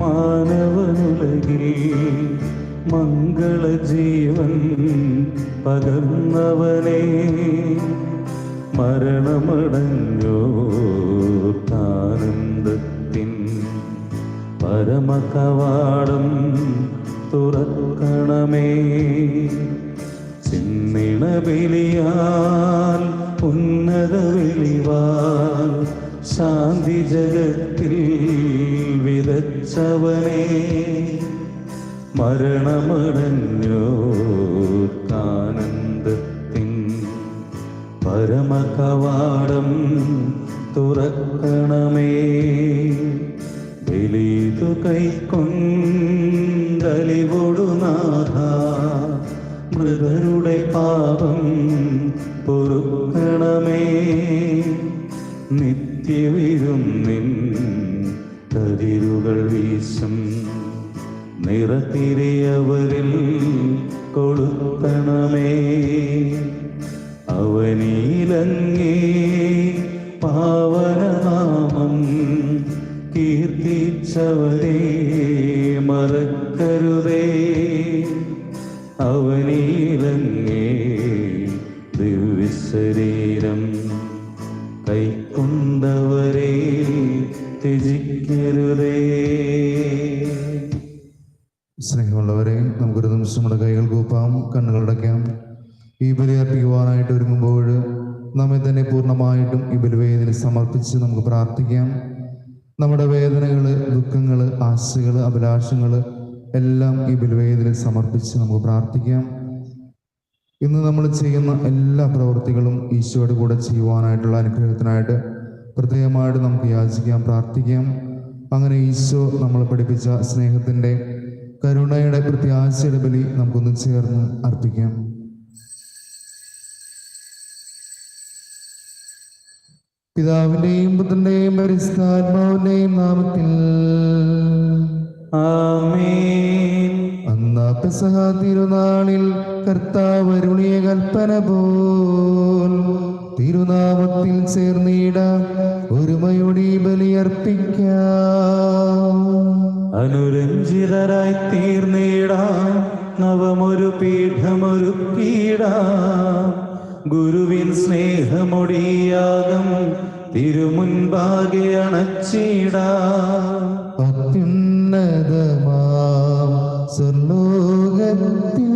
മാനവനുലകിൽ മംഗളജീവൻ പകർന്നവനെ മരണമടഞ്ഞോർക്കാനന്ദത്തിൻ പരമകവാടം തുറക്കണമേ. ചിന്നിണ ബലിയാൽ ഉന്നത വെളിവാൽ ശാന്തി ജഗത്തിൽ വിതച്ചവനെ മരണമടഞ്ഞോർക്കാനന്ദത്തിൻ പരമകവാടം തുറക്കണമേ. ബലിതു കൈക്കൊണ്ടലിവൊടു നാഥ മൃതരുടെ പാപം പൊറുക്കണമേ. നിത്യവിരുന്നിൻ കതിരുകൾ വീശും നിറതിരിയവരിൽ കൊളുത്തണമേ. അവനീലങ്ങേ പാവനനാമം കീർത്തിച്ചവരെ മറക്കരുതേ. അവനീലങ്ങേ ദിവ്യശരീരം കൈക്കൊണ്ടവരെ ത്യജിക്കരുതേ. സ്നേഹമുള്ളവരെ, നമുക്കൊരു നിമിഷം നമ്മുടെ കൈകൾ കൂപ്പാം, കണ്ണുകളടയ്ക്കാം. ഈ ബലി അർപ്പിക്കുവാനായിട്ട് ഒരുങ്ങുമ്പോൾ നമ്മെ തന്നെ പൂർണ്ണമായിട്ടും ഈ ബലിവേദിയിൽ സമർപ്പിച്ച് നമുക്ക് പ്രാർത്ഥിക്കാം. നമ്മുടെ വേദനകൾ, ദുഃഖങ്ങൾ, ആശകൾ, അഭിലാഷങ്ങൾ എല്ലാം ഈ ബലിവേദിയിൽ സമർപ്പിച്ച് നമുക്ക് പ്രാർത്ഥിക്കാം. ഇന്ന് നമ്മൾ ചെയ്യുന്ന എല്ലാ പ്രവൃത്തികളും ഈശോയുടെ കൂടെ ചെയ്യുവാനായിട്ടുള്ള അനുഗ്രഹത്തിനായിട്ട് പ്രത്യേകമായിട്ട് നമുക്ക് യാചിക്കാം, പ്രാർത്ഥിക്കാം. അങ്ങനെ ഈശോ നമ്മൾ പഠിപ്പിച്ച സ്നേഹത്തിൻ്റെ, കരുണയുടെ, പ്രത്യാശയുടെ ബലി നമുക്കൊന്ന് ചേർന്ന് അർപ്പിക്കാം. പിതാവിന്റെയും പുത്രന്റെയും പരിശുദ്ധാത്മാവിന്റെയും നാമത്തിൽ ആമേൻ. അന്നാ പെസഹ തിരുനാളിൽ കർത്താവ് അരുളിയ കൽപ്പന പോൽ തിരുനാമത്തിൽ ചേർന്നിടാം, ഒരുമയോടെ ബലിയർപ്പിക്കാം. അനുരഞ്ജിതരായി തീർന്നിടാം, നവമൊരു പീഠമൊരുക്കിടാം. ഗുരുവിൻ സ്നേഹമൊടിയാകം തിരുമുൻപാകെ അണച്ചിടാം. അത്യുന്നതമാം സ്വർലോകത്തിൽ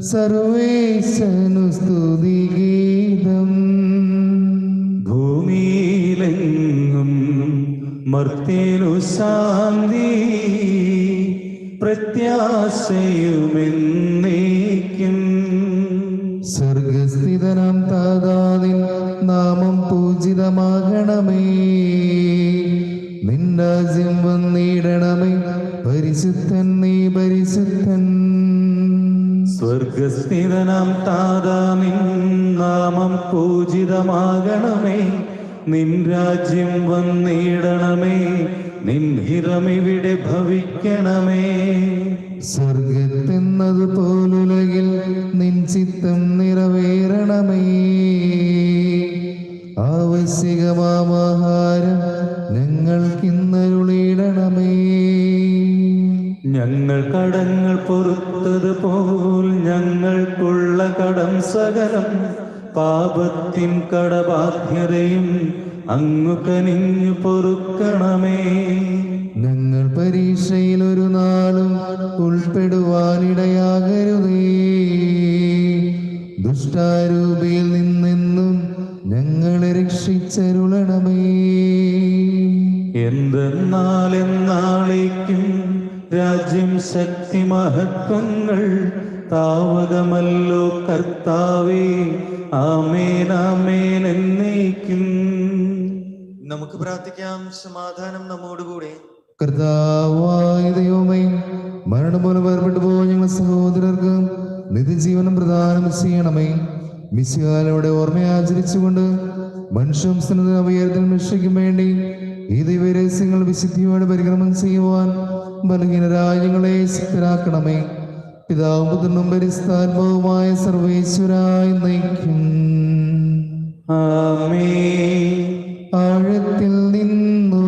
സർവേശനു സ്തുതിഗീതം. ഭൂമിയിലെങ്ങും മർത്യനു ശാന്തി, പ്രത്യാശയുമെന്നേക്കും. സ്വർഗസ്ഥിതനാം താതാവിൻ നാമം പൂജിതമാകണമേ. നിൻ രാജ്യം വന്നിടണമേ. പരിശുദ്ധൻ നീ പരിശുദ്ധൻ. സ്വർഗസ്ഥിതനാം താതാ നിൻ നാമം പൂജിതമാകണമേ. നിൻ രാജ്യം വന്നിടണമേ. നിൻ ഹിതമിവിടെ ഭവിക്കണമേ. സ്വർഗത്തെന്നതുപോലുലകിൽ നിൻ ചിത്തം നിറവേറണമേ. ആവശ്യകമാഹാരം ഞങ്ങൾക്കിന്നരുളിടണമേ. ഞങ്ങൾ കടങ്ങൾ പൊറുത്തതുപോൽ ഞങ്ങൾക്കുള്ള കടം സകലം, പാപത്തിൻ കടബാധ്യതയും അങ്ങു കനിഞ്ഞു പൊറുക്കണമേ. ഞങ്ങൾ പരീക്ഷയിൽ ഒരു നാളും ഉൾപ്പെടുവാനിടയാകരുതേ. ദുഷ്ടാരൂപിയിൽ നിന്നെന്നും ഞങ്ങളെ രക്ഷിച്ചരുളണമേ. എന്തെന്നാലെന്നാളേക്കും രാജ്യം, ശക്തി, മഹത്വങ്ങൾ താവകമല്ലോ കർത്താവേ. ആമേൻ ആമേൻ എന്നേക്കും. നമുക്ക് പ്രാർത്ഥിക്കാം. സമാധാനം നമ്മോടുകൂടെ. കർത്താവായ ദൈവമേ, മരണം പോലെ വേർപെട്ടു പോയ ഞങ്ങളുടെ സഹോദരർക്ക് നിത്യജീവനം പ്രദാനം ചെയ്യണമേ. മിശിഹായുടെ ഓർമ്മയാചരിച്ചുകൊണ്ട് മനുഷ്യംസനത്തിന് ഉയരത്തിനും രക്ഷയ്ക്കും വേണ്ടി ഈ ദൈവരഹസ്യങ്ങൾ വിശുദ്ധിയോടെ പരിക്രമം ചെയ്യുവാൻ ബലഹീനരായ ഞങ്ങളെ ശക്തരാക്കണമേ. പിതാവും പുത്രനും പരിശുദ്ധാത്മാവുമായ സർവേശ്വരായി നയിക്കും. ആമേൻ. ആഴത്തിൽ നിന്നു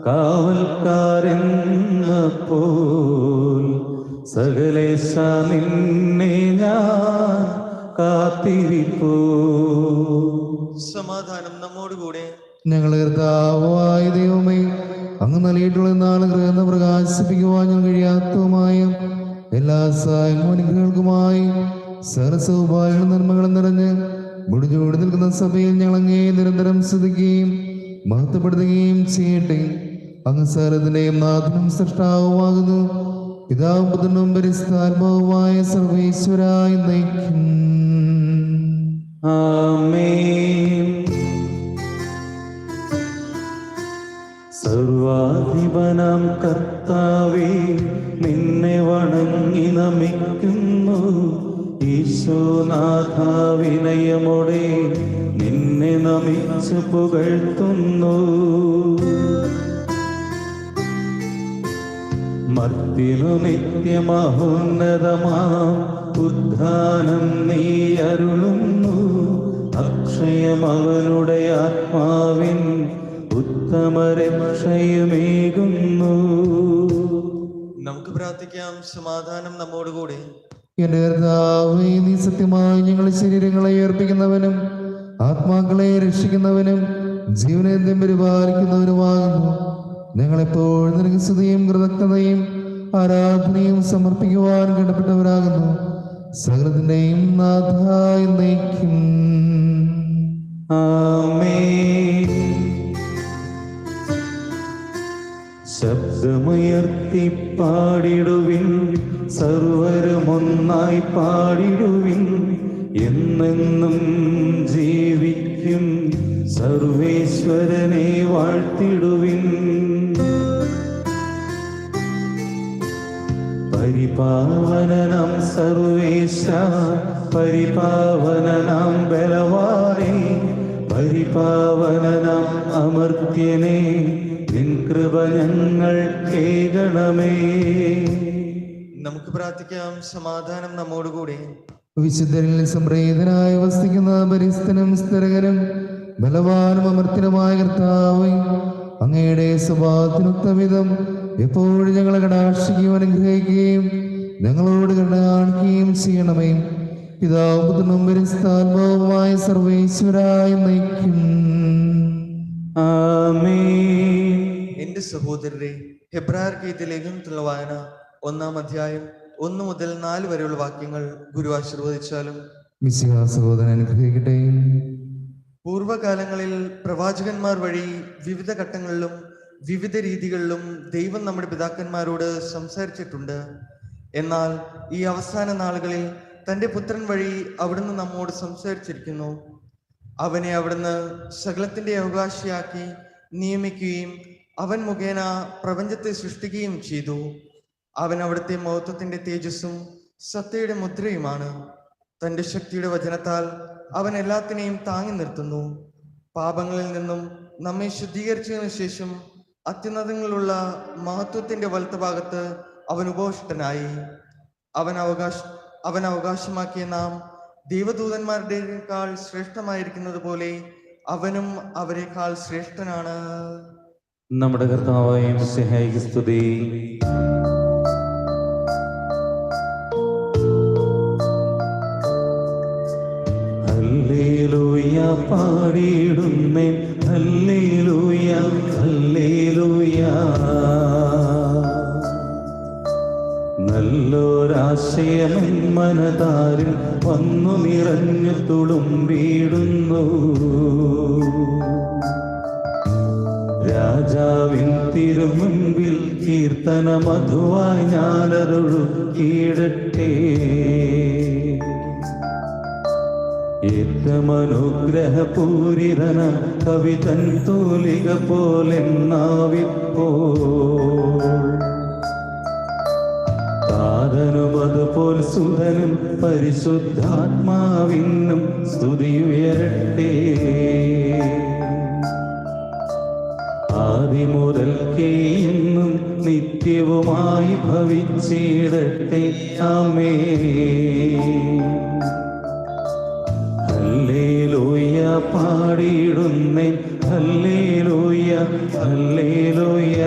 കാവൽക്കാരെന്നപ്പോൾ സകലേശ നിന്നെ ഞാൻ കാത്തിരിപ്പൂ. സമാധാനം നമ്മോടുകൂടെ. ഞങ്ങളുടെ കർത്താവായ ദൈവമേ, അങ്ങ് നൽകിയിട്ടുള്ള നാളെ ഗ്രഹം പ്രകാശിപ്പിക്കുവാൻ ഞങ്ങൾ കഴിയാത്തതുമായ എല്ലാ സഹായങ്ങളും അനുഗ്രഹങ്ങൾക്കുമായി സകലസൗഭാഗ്യങ്ങളും നന്മകളും നിറഞ്ഞ് മുടിഞ്ഞുകൂടി നിൽക്കുന്ന സഭയിൽ ഞങ്ങൾ അങ്ങേ നിരന്തരം സ്തുതിക്കുകയും മഹത്വപ്പെടുത്തുകയും ചെയ്യട്ടെ. അങ്ങ് സകലത്തിന്റെയും നാഥനും സൃഷ്ടാവുമാകുന്നു. പിതാവും പുത്രനും പരിശുദ്ധാത്മാവുമായ സർവ്വേശ്വരായി നയിക്കും. ആമേൻ. സർവാധിപനാം കർത്താവേ, നിന്നെ വണങ്ങി നമിക്കുന്നു. ഈശോനാഥ, വിനയമോടെ നിന്നെ നമിച്ചു പുകഴ്ത്തുന്നു. മർത്യനു നിത്യമഹോന്നതമാം ഉദ്ധാനം നീ അരുളുന്നു. അക്ഷയമവനുടെ ആത്മാവിൻ ഉത്തമ രക്ഷയുമേകുന്നു. നമുക്ക് പ്രാർത്ഥിക്കാം. സമാധാനം നമ്മോടുകൂടെ. എന്റെ കർത്താവേ, നീ സത്യമായി ഞങ്ങളുടെ ശരീരങ്ങളെ ഏർപ്പിക്കുന്നവനും ആത്മാക്കളെ രക്ഷിക്കുന്നവനും ജീവനെ പരിപാലിക്കുന്നവനുമാകുന്നു. ഞങ്ങളെപ്പോഴും നിനക്ക് സ്തുതിയും കൃതജ്ഞതയും ആരാധനയും സമർപ്പിക്കുവാൻ കടപ്പെട്ടവരാകുന്നു. സകലത്തിന്റെയും നാഥായി നയിക്കും. ആമേൻ. ശബ്ദമുയർത്തി പാടിടുവിൻ, സർവരുമൊന്നായി പാടിടുവിൻ. എന്നെന്നും ജീവിക്കും സർവേശ്വരനെ വാഴ്ത്തിടുവിൻ. പരിപാവനനാം സർവേശ, പരിപാവനനാം ബലവാനേ, പരിപാവനനാം അമർത്യനേ, നിൻ കൃപ ഞങ്ങൾ കേൾക്കണമേ. നമുക്ക് പ്രാർത്ഥിക്കാം. സമാധാനം നമ്മോടുകൂടെ. വിശുദ്ധരിൽ സംപ്രീതനായി വസിക്കുന്ന പരിസ്ഥനും സ്ഥിരകനും ബലവാനും അമർത്യനുമായ കർത്താവേ, അങ്ങയുടെ സ്വഭാവത്തിനൊത്ത വിധം എപ്പോഴും ഞങ്ങളെ കടാക്ഷിക്കുകയും അനുഗ്രഹിക്കുകയും ഞങ്ങളോട് കരുണ കാണിക്കുകയും ചെയ്യണമേ. പിതാവും പുത്രനും പരിശുദ്ധാത്മാവുമായ സർവ്വേശ്വരായി നയിക്കും. ആമേൻ. എന്റെ സഹോദരരെ, ഹെബ്രായർക്ക് ലേഖനത്തിലുള്ള വായന 1-ാം അധ്യായം 1 മുതൽ 4 വരെയുള്ള വാക്യങ്ങൾ ഗുരു ആശീർവദിച്ചാലും. മിശിഹാ സഹോദരൻ അനുഗ്രഹിക്കട്ടെ. പൂർവകാലങ്ങളിൽ പ്രവാചകന്മാർ വഴി വിവിധ ഘട്ടങ്ങളിലും വിവിധ രീതികളിലും ദൈവം നമ്മുടെ പിതാക്കന്മാരോട് സംസാരിച്ചിട്ടുണ്ട്. എന്നാൽ ഈ അവസാന നാളുകളിൽ തൻ്റെ പുത്രൻ വഴി അവിടുന്ന് നമ്മോട് സംസാരിച്ചിരിക്കുന്നു. അവനെ അവിടുന്ന് സകലത്തിന്റെ അവകാശിയാക്കി നിയമിക്കുകയും അവൻ മുഖേന പ്രപഞ്ചത്തെ സൃഷ്ടിക്കുകയും ചെയ്തു. അവൻ അവിടുത്തെ മഹത്വത്തിന്റെ തേജസ്സും സത്തയുടെ മുദ്രയുമാണ്. തൻ്റെ ശക്തിയുടെ വചനത്താൽ അവൻ എല്ലാത്തിനെയും താങ്ങി നിർത്തുന്നു. പാപങ്ങളിൽ നിന്നും നമ്മെ ശുദ്ധീകരിച്ചതിനു ശേഷം അത്യുന്നതങ്ങളുള്ള മഹത്വത്തിന്റെ വലത്തുഭാഗത്ത് അവൻ ഉപവിഷ്ടനായി. അവൻ അവകാശമാക്കിയ നാം ദൈവദൂതന്മാരുടേക്കാൾ ശ്രേഷ്ഠമായിരിക്കുന്നത് പോലെ അവനും അവരെക്കാൾ ശ്രേഷ്ഠനാണ്. നമ്മുടെ കർത്താവായ മിശിഹായ്ക്ക് സ്തുതി. ഹല്ലേലൂയ പാടിയിടുന്നേ, ഹല്ലേലൂയ ഹല്ലേലൂയ. നല്ലൊരാശയം മനതാരിൽ വന്നു നിറഞ്ഞു തുളുമ്പിടുന്നു. രാജാവിൻ തിരുമുൻപിൽ കീർത്തന മധുവായി ഞാനതൊഴുക്കിയിടട്ടെ. ഏറ്റമനുഗ്രഹപൂരിതന കവിതൻ തൂലിക പോലെന്നാവിപ്പോൾ. താതനുമതുപോൽ സുതനും പരിശുദ്ധാത്മാവിനും സ്തുതിയുയരട്ടെ. ആദിമുതൽക്കേ എന്നും നിത്യവുമായി ഭവിച്ചിടട്ടെ. ആമേൻ. ഹല്ലേലൂയ പാടിയിടുന്നേ, ഹല്ലേലൂയ ഹല്ലേലൂയ.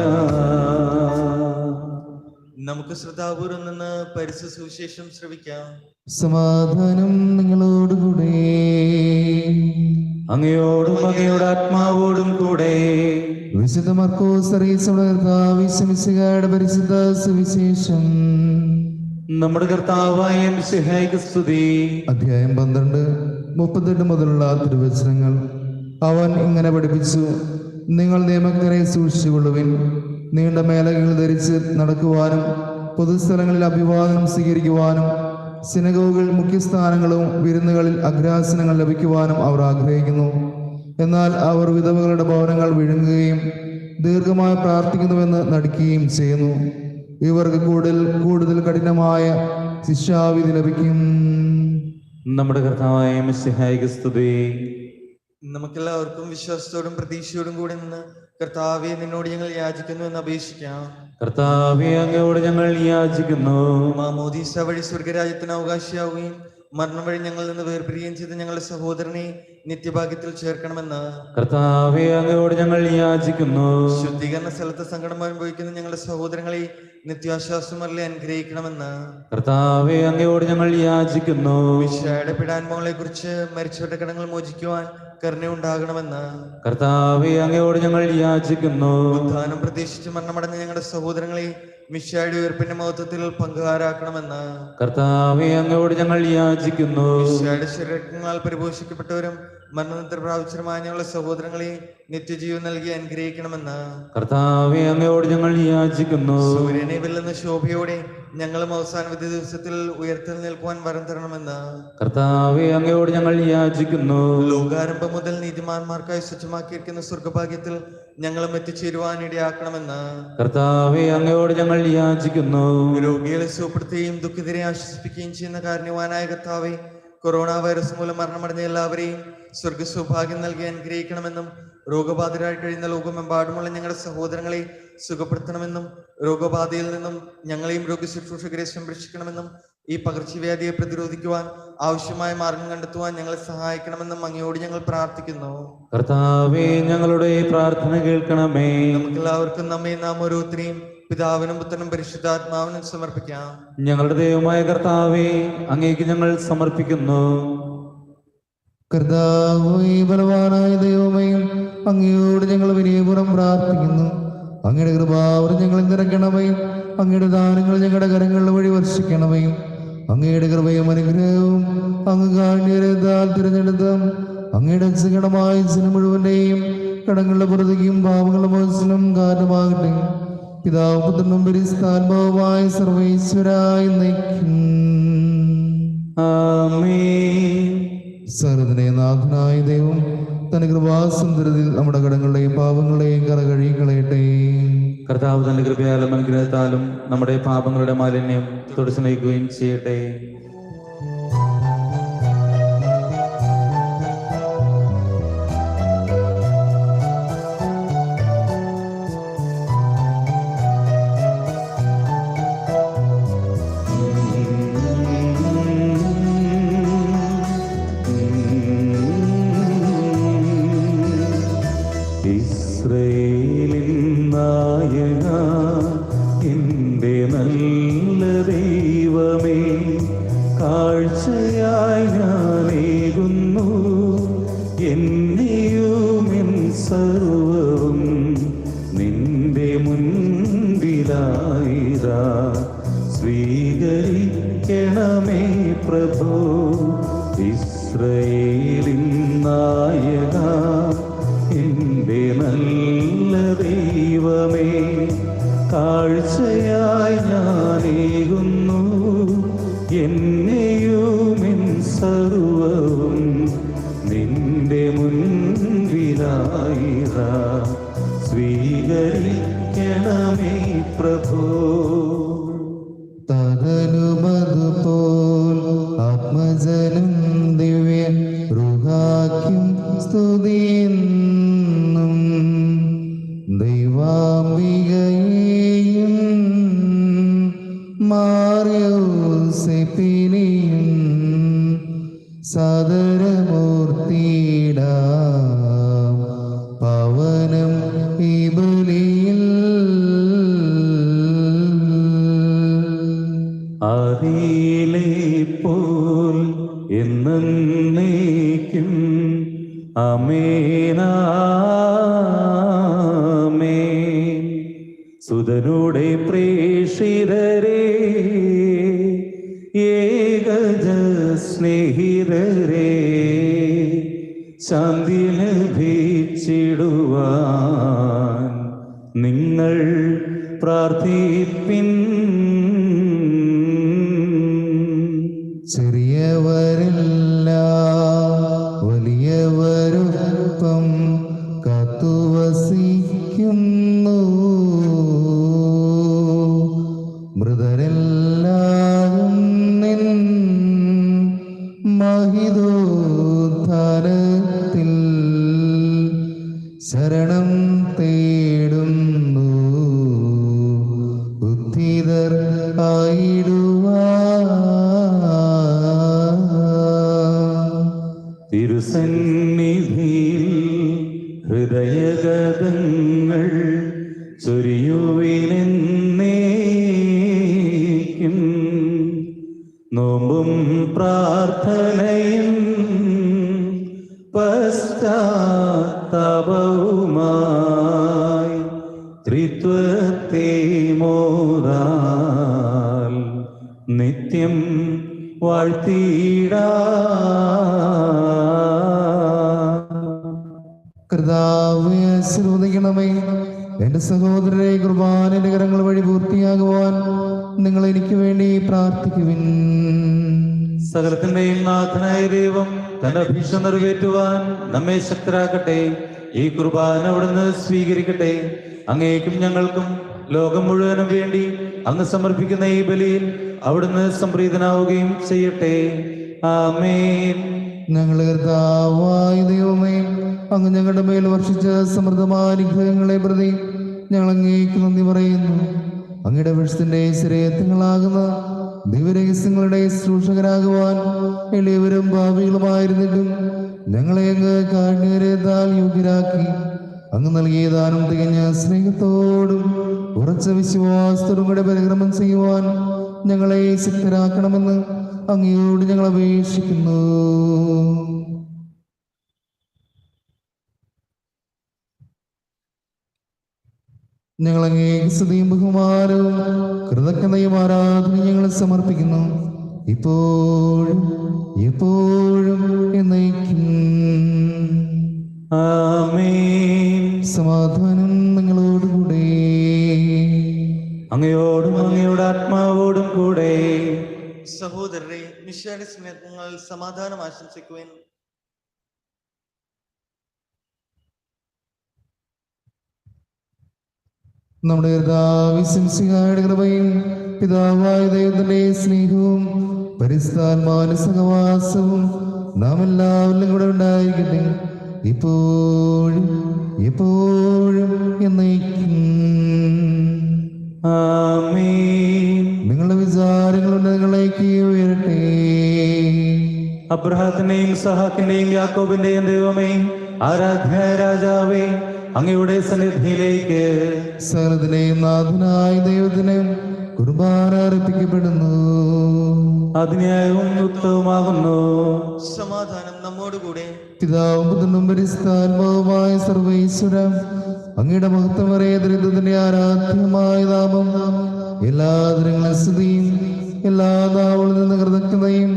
നമുക്ക് ശ്രദ്ധാപൂർവം നിന്ന് പരിശുദ്ധ സുവിശേഷം ശ്രവിക്കാം. സമാധാനം നിങ്ങളോടുകൂടെ. അങ്ങയോടും അങ്ങയുടെ ആത്മാവോടും കൂടെ. വിശുദ്ധ മർക്കോസ് അറിയിച്ചുള്ള കർത്താവിശ്വസിഹായുടെ പരിശുദ്ധ സുവിശേഷം. നമ്മുടെ കർത്താവായ മിശിഹായ്ക്ക് സ്തുതി. അധ്യായം 12 38 മുതലുള്ള തിരുവചനങ്ങൾ. അവൻ ഇങ്ങനെ പഠിപ്പിച്ചു: നിങ്ങൾ നിയമജ്ഞരെ സൂക്ഷിച്ചുകൊള്ളുവിൻ. നീണ്ട മേലകൾ ധരിച്ച് നടക്കുവാനും പൊതുസ്ഥലങ്ങളിൽ അഭിവാദനം സ്വീകരിക്കുവാനും സിനഗോഗുകൾ മുഖ്യസ്ഥാനങ്ങളും വിരുന്നുകളിൽ അഗ്രാസനങ്ങൾ ലഭിക്കുവാനും അവർ ആഗ്രഹിക്കുന്നു. എന്നാൽ അവർ വിധവകളുടെ ഭവനങ്ങൾ വിഴുങ്ങുകയും ദീർഘമായി പ്രാർത്ഥിക്കുന്നുവെന്ന് നടിക്കുകയും ചെയ്യുന്നു. ഇവർക്ക് കൂടുതൽ കഠിനമായ ശിക്ഷാവിധി ലഭിക്കും. നമ്മുടെ കർത്താവായ മിശിഹായ്ക്ക് സ്തുതി. നമുക്കെല്ലാവർക്കും വിശ്വാസത്തോടും പ്രതീക്ഷയോടും കൂടി നിന്ന് കർത്താവെ, നിന്നോട് ഞങ്ങൾ യാചിക്കുന്നു എന്ന് അപേക്ഷിക്കാം. കർത്താവേ, അങ്ങയോട് ഞങ്ങൾ യാചിക്കുന്നു. മാമോദീസ വഴി സ്വർഗരാജ്യത്തിന് അവകാശിയാവുകയും മരണം വഴി ഞങ്ങളിൽ നിന്ന് വേർപിരിയുകയും ചെയ്ത ഞങ്ങളുടെ സഹോദരനെ നിത്യഭാഗ്യത്തിൽ ചേർക്കണമെന്ന് കർത്താവേ, അങ്ങയോട് ഞങ്ങൾ യാചിക്കുന്നു. ശുദ്ധീകരണ സ്ഥലത്ത് സങ്കടം അനുഭവിക്കുന്ന ഞങ്ങളുടെ സഹോദരങ്ങളെ നിത്യാശ്വാസമറിലെ അനുഗ്രഹിക്കണമെന്ന് കർത്താവേ, അങ്ങയോട് ഞങ്ങൾ യാചിക്കുന്നു. മിശിഹായുടെ പീഡാനുഭവങ്ങളെ കുറിച്ച് മരിച്ചവരുടെ കടങ്ങൾ മോചിക്കുവാൻ കരുണയുണ്ടാകണമെന്ന് കർത്താവേ, അങ്ങയോട് ഞങ്ങൾ യാചിക്കുന്നു. ഉത്ഥാനം പ്രതീക്ഷിച്ച് മരണമടഞ്ഞ ഞങ്ങളുടെ സഹോദരങ്ങളെ മിശിഹായുടെ ഉയർപ്പിന്റെ മഹത്വത്തിൽ പങ്കുകാരാക്കണമെന്ന് കർത്താവേ, അങ്ങയോട് ഞങ്ങൾ യാചിക്കുന്നു. മിശിഹായുടെ ശരീരങ്ങളാൽ പരിപോഷിക്കപ്പെട്ടവരും മരണനിദ്ര പ്രാപിച്ചവരുമായ ഞങ്ങളുടെ സഹോദരങ്ങളെ നിത്യജീവൻ നൽകി അനുഗ്രഹിക്കണമെന്ന് കർത്താവേ, അങ്ങയോട് ഞങ്ങൾ യാചിക്കുന്നു. സൂര്യനെ വെല്ലുന്ന ശോഭയോടെ ഞങ്ങളും അവസാന വിധി ദിവസത്തിൽ ഉയർത്തിൽ നിൽക്കുവാൻ വരം തരണമെന്ന് കർത്താവേ, അങ്ങയോട് ഞങ്ങൾ യാചിക്കുന്നു. ലോകാരംഭം മുതൽ നീതിമാന്മാർക്കായി സ്വച്ഛമാക്കിയിരിക്കുന്ന സ്വർഗഭാഗ്യത്തിൽ ഞങ്ങളും എത്തിച്ചേരുവാൻ ഇടയാക്കണമെന്ന് കർത്താവേ, അങ്ങയോട് ഞങ്ങൾ യാചിക്കുന്നു. രോഗികളെ സുഖപ്പെടുത്തുകയും ദുഃഖിതരെ ആശ്വസിപ്പിക്കുകയും ചെയ്യുന്ന കാരുണ്യവാനായ കർത്താവേ, കൊറോണ വൈറസ് മൂലം മരണമടഞ്ഞ എല്ലാവരെയും സ്വർഗ സൗഭാഗ്യം നൽകി അനുഗ്രഹിക്കണമെന്നും രോഗബാധിതരായി കഴിയുന്ന ലോകമെമ്പാടുമുള്ള ഞങ്ങളുടെ സഹോദരങ്ങളെ സുഖപ്പെടുത്തണമെന്നും രോഗബാധയിൽ നിന്നും ഞങ്ങളെയും രോഗശുശ്രൂഷകരെ സംരക്ഷിക്കണമെന്നും ഈ പകർച്ചവ്യാധിയെ പ്രതിരോധിക്കുവാൻ ആവശ്യമായ മാർഗം കണ്ടെത്തുവാൻ ഞങ്ങളെ സഹായിക്കണമെന്നും അങ്ങയോട് ഞങ്ങൾ പ്രാർത്ഥിക്കുന്നു. കർത്താവേ, ഞങ്ങളുടെ പ്രാർത്ഥന കേൾക്കണമേ. നമുക്കെല്ലാവർക്കും നമ്മെ നാം ഓരോരുത്തരെയും പിതാവിനും പുത്രനും പരിശുദ്ധാത്മാവിനും സമർപ്പിക്കാം. ഞങ്ങളുടെ ദൈവമായ കർത്താവേ, അങ്ങേക്ക് ഞങ്ങൾ സമർപ്പിക്കുന്നു. കർത്താവേ, ബലവാനായ ദൈവമേ, അങ്ങയോട് ഞങ്ങൾ വിനയപൂർവ്വം പ്രാർത്ഥിക്കുന്നു. അങ്ങയുടെ കൃപാവരം ഞങ്ങളിൽ നിറയ്ക്കണമേ. അങ്ങയുടെ ദാനങ്ങൾ ഞങ്ങളുടെ കരങ്ങളുടെ വഴി വർഷിക്കണമേ. അങ്ങയുടെ കൃപയും അനുഗ്രഹവും അങ്ങ് കാണ്യതാൽ തിരഞ്ഞെടുത്ത അങ്ങയുടെ അച്ഛകടമായ ജനം മുഴുവന്റെയും കടങ്ങളുടെ പുറത്തേക്കും പാപങ്ങളുടെ മോചനം കാരണമാകട്ടെ. പിതാവും പുത്രനും പരിശുദ്ധാത്മാവുമായ സർവ്വേശ്വരായ നയിക്കും. ആമേൻ. സർവ്വതിനെ നാഥനായ ദൈവം തന്റെ കൃപാസുന്ദരത്തിൽ നമ്മുടെ കടങ്ങളുടെയും പാപങ്ങളുടെയും കറ കഴുകിക്കളയട്ടെ. കർത്താവ് തന്റെ കൃപയാലും അനുഗ്രഹത്താലും നമ്മുടെ പാപങ്ങളുടെ മാലിന്യം തുടച്ചു നീക്കുകയും ചെയ്യട്ടെ. ഇസ്രായേലിൻ നായക, എൻ്റെ നല്ല ദൈവമേ, കാഴ്ചയായി ഞാനേകുന്നു എന്നെയും എൻ സർവ്വവും നിന്റെ മുൻപിലായിതാ. സ്വീകരിക്കണമേ പ്രഭോ. ഇസ്രായേലിൻ നായക, എൻ്റെ നല്ല ദൈവമേ, കാഴ്ചയായി ഞാനേകുന്നു എന്നെയും എൻ സർവ്വവും നിന്റെ മുൻപിലായിതാ. സ്വീകരിക്കണമേ പ്രഭോ. തകനുമതുപോൽ ആത്മജനം ദിവ്യ റുഹാക്കും സ്തുതിയെന്നും ദൈവാംബികയെയും മാർയോസെപ്പിനെയും സദരമൂർത്തിയിടാം. പവനം ദൂതനുടെ പ്രേഷിതരേ, ഏകജ സ്നേഹിതരേ, ശാന്തി ലഭിച്ചിടുവാൻ നിങ്ങൾ പ്രാർത്ഥിപ്പിൻ. ചെറിയവരല്ല വലിയവരൊപ്പം കാത്തുവസിക്കുന്നു, മൃതരെല്ലാരും നിൻ മഹിതോദ്ധാരത്തിൽ ശരണം തേടുന്നു, ഉദ്ധിതർ തിരുസന്നിധിയിൽ ഹൃദയഗതങ്ങൾ ചൊരിയുവിനെന്നേക്കും, നോമ്പും പ്രാർത്ഥനയും പശ്ചാത്താപവുമായി ത്രിത്വത്തെ മോദാൽ നിത്യം വാഴ്ത്തിടാ. കർത്താവേ, ആശീർവദിക്കണമേ. എന്റെ സഹോദരരെ, കുർബാനയുടെ കരങ്ങൾ വഴി പൂർത്തിയാകുവാൻ നിങ്ങൾ എനിക്ക് വേണ്ടി പ്രാർത്ഥിക്കുവിൻ. സകലത്തിന്റെയും നാഥനായ ദൈവം തന്റെ അഭീഷ്ട നിറവേറ്റുവാൻ നമ്മെ ശക്തരാക്കട്ടെ. ഈ കുർബാന അവിടുന്ന് സ്വീകരിക്കട്ടെ. അങ്ങേക്കും ഞങ്ങൾക്കും ലോകം മുഴുവനും വേണ്ടി അങ്ങ് സമർപ്പിക്കുന്ന ഈ ബലിയിൽ അവിടുന്ന് സംപ്രീതനാവുകയും ചെയ്യട്ടെ. ആമേൻ. ഞങ്ങളുടെ കർത്താവായ ദൈവമേ, അങ്ങ് ഞങ്ങളുടെ മേൽ വർഷിച്ച സമൃദ്ധമായ അനുഗ്രഹങ്ങളെ പ്രതി ഞങ്ങൾ അങ്ങേക്ക് നന്ദി പറയുന്നു. അങ്ങയുടെ വിഷത്തിന്റെ ശരീരങ്ങളാകുന്ന ദിവ്യരഹസ്യങ്ങളുടെ ശുശ്രൂഷകരാകുവാൻ എളിയവരും ഭാവികളുമായിരുന്നിട്ടും ഞങ്ങളെ അങ്ങ് കാരുണ്യത്താൽ യോഗ്യരാക്കി. അങ്ങ് നൽകിയ ദാനം തികഞ്ഞ സ്നേഹത്തോടും ഉറച്ച വിശ്വാസത്തോടും കൂടെ പരിക്രമം ചെയ്യുവാൻ ഞങ്ങളെ ശക്തരാക്കണമെന്ന് അങ്ങയോട് ഞങ്ങൾ അപേക്ഷിക്കുന്നു. ഞങ്ങൾ അങ്ങേക്ക് സ്തുതിയും ബഹുമാനവും കൃതജ്ഞതയും ആരാധനയും ഞങ്ങൾ സമർപ്പിക്കുന്നു, ഇപ്പോഴും എപ്പോഴും എന്നേക്കും. ആമേൻ. സമാധാനം നിങ്ങളോടുകൂടെ. അങ്ങയോടും അങ്ങയുടെ ആത്മാവോടും കൂടെ. സഹോദരരെ, മിശിഹായുടെ സ്നേഹങ്ങൾ സമാധാനം ആശംസിക്കുവാൻ നമ്മുടെ കർത്താവിന്റെ കൃപയും പിതാവായ ദൈവത്തിന്റെ സ്നേഹവും പരിശുദ്ധാത്മാവിന്റെ സഹവാസവും നാം എല്ലാവരിലും കൂടെ ഉണ്ടായിരിക്കട്ടെ, ഇപ്പോഴും എപ്പോഴും എന്നേക്കും. ആമേൻ. നിങ്ങളുടെ വിചാരങ്ങളുടെ നിങ്ങളേക്ക് ഉയരട്ടെ. അബ്രഹാത്തിന്റെയും സഹാക്കിന്റെയും യാക്കോബിന്റെയും ദൈവമേ, ആരാധ്യ രാജാവേ, അങ്ങയുടെ സന്നിധിയിലേക്ക് സകലത്തിന്റെയും നാഥനായ ദൈവത്തിന് കുർബാന അർപ്പിക്കപ്പെടുന്നു. അതിന്യായവും ഉത്തമമാകുന്നു. സമാധാനം നമ്മോടുകൂടെ. പിതാവും പുത്രനും പരിശുദ്ധാത്മാവുമായ സർവ്വേശ്വരം, അങ്ങയുടെ മഹത്വമേറിയ ദരിദ്രത്തിന്റെ ആരാധ്യമായ നാമം എല്ലാ ദരങ്ങളും സ്തുതിയും എല്ലാ നാവുകളിൽ നിന്ന് കൃതജ്ഞതയും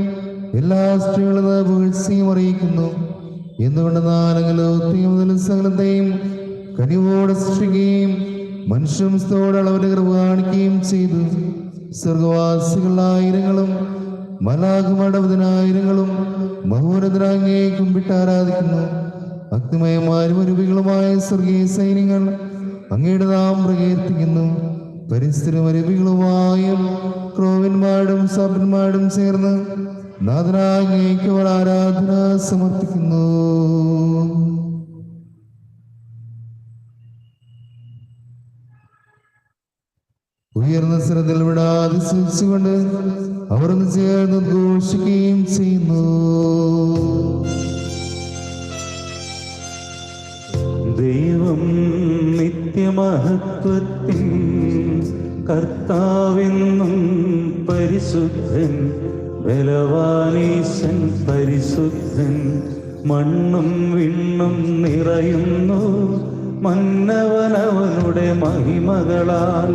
എല്ലാ സ്ത്രീകളിൽ നിന്ന് പുകഴ്ചയും അറിയിക്കുന്നു. എന്തുകൊണ്ട് നാലകലോത്തെയും സകലത്തെയും കനിവോടെ സൃഷ്ടിക്കുകയും മനുഷ്യത്തോട് അളവിന്റെ കൃപ കാണിക്കുകയും ചെയ്തു. സ്വർഗവാസികളായിരങ്ങളും മലാഖമാരുടെ പതിനായിരങ്ങളും മഹോന്നതരാങ്ങേ കുമ്പിട്ട് ആരാധിക്കുന്നു. അഗ്നിമയമാരും അരുവികളുമായ സ്വർഗീയ സൈന്യങ്ങൾ അങ്ങയുടെ നാം പ്രകീർത്തിക്കുന്നു. പരിസ്ഥിതിയും അരുവികളുമായും ക്രോവന്മാരും സാബന്മാരും ചേർന്ന് നാഥനാങ്ങേക്ക് അവർ ആരാധന സമർപ്പിക്കുന്നു. ഉയർന്ന സ്വരത്തിൽ വിടാതെ സ്തുതിച്ചുകൊണ്ട് അവർ ഒന്ന് ചേർന്ന് ഘോഷിക്കുകയും ചെയ്യുന്നു. ദൈവം നിത്യമഹത്വത്തിൻ കർത്താവെന്നും പരിശുദ്ധൻ, ബലവാനീശൻ പരിശുദ്ധൻ, മണ്ണും വിണ്ണും നിറയുന്നു മന്നവനവനുടെ മഹിമകളാൽ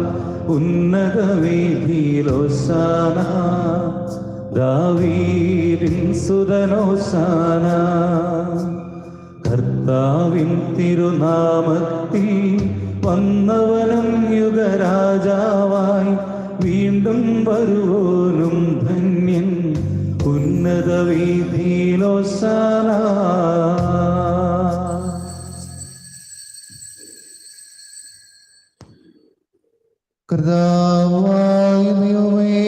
ഉന്നത വീതിയിലോശാന ദാവീദിൻ സുതനോശാന കർത്താവിൻ തിരുനാമത്തിൽ വന്നവനും യുഗരാജാവായി വീണ്ടും വരുവോനും ധന്യൻ ഉന്നത വീതിയിലോശാന. കർത്താവായ ദൈവമേ,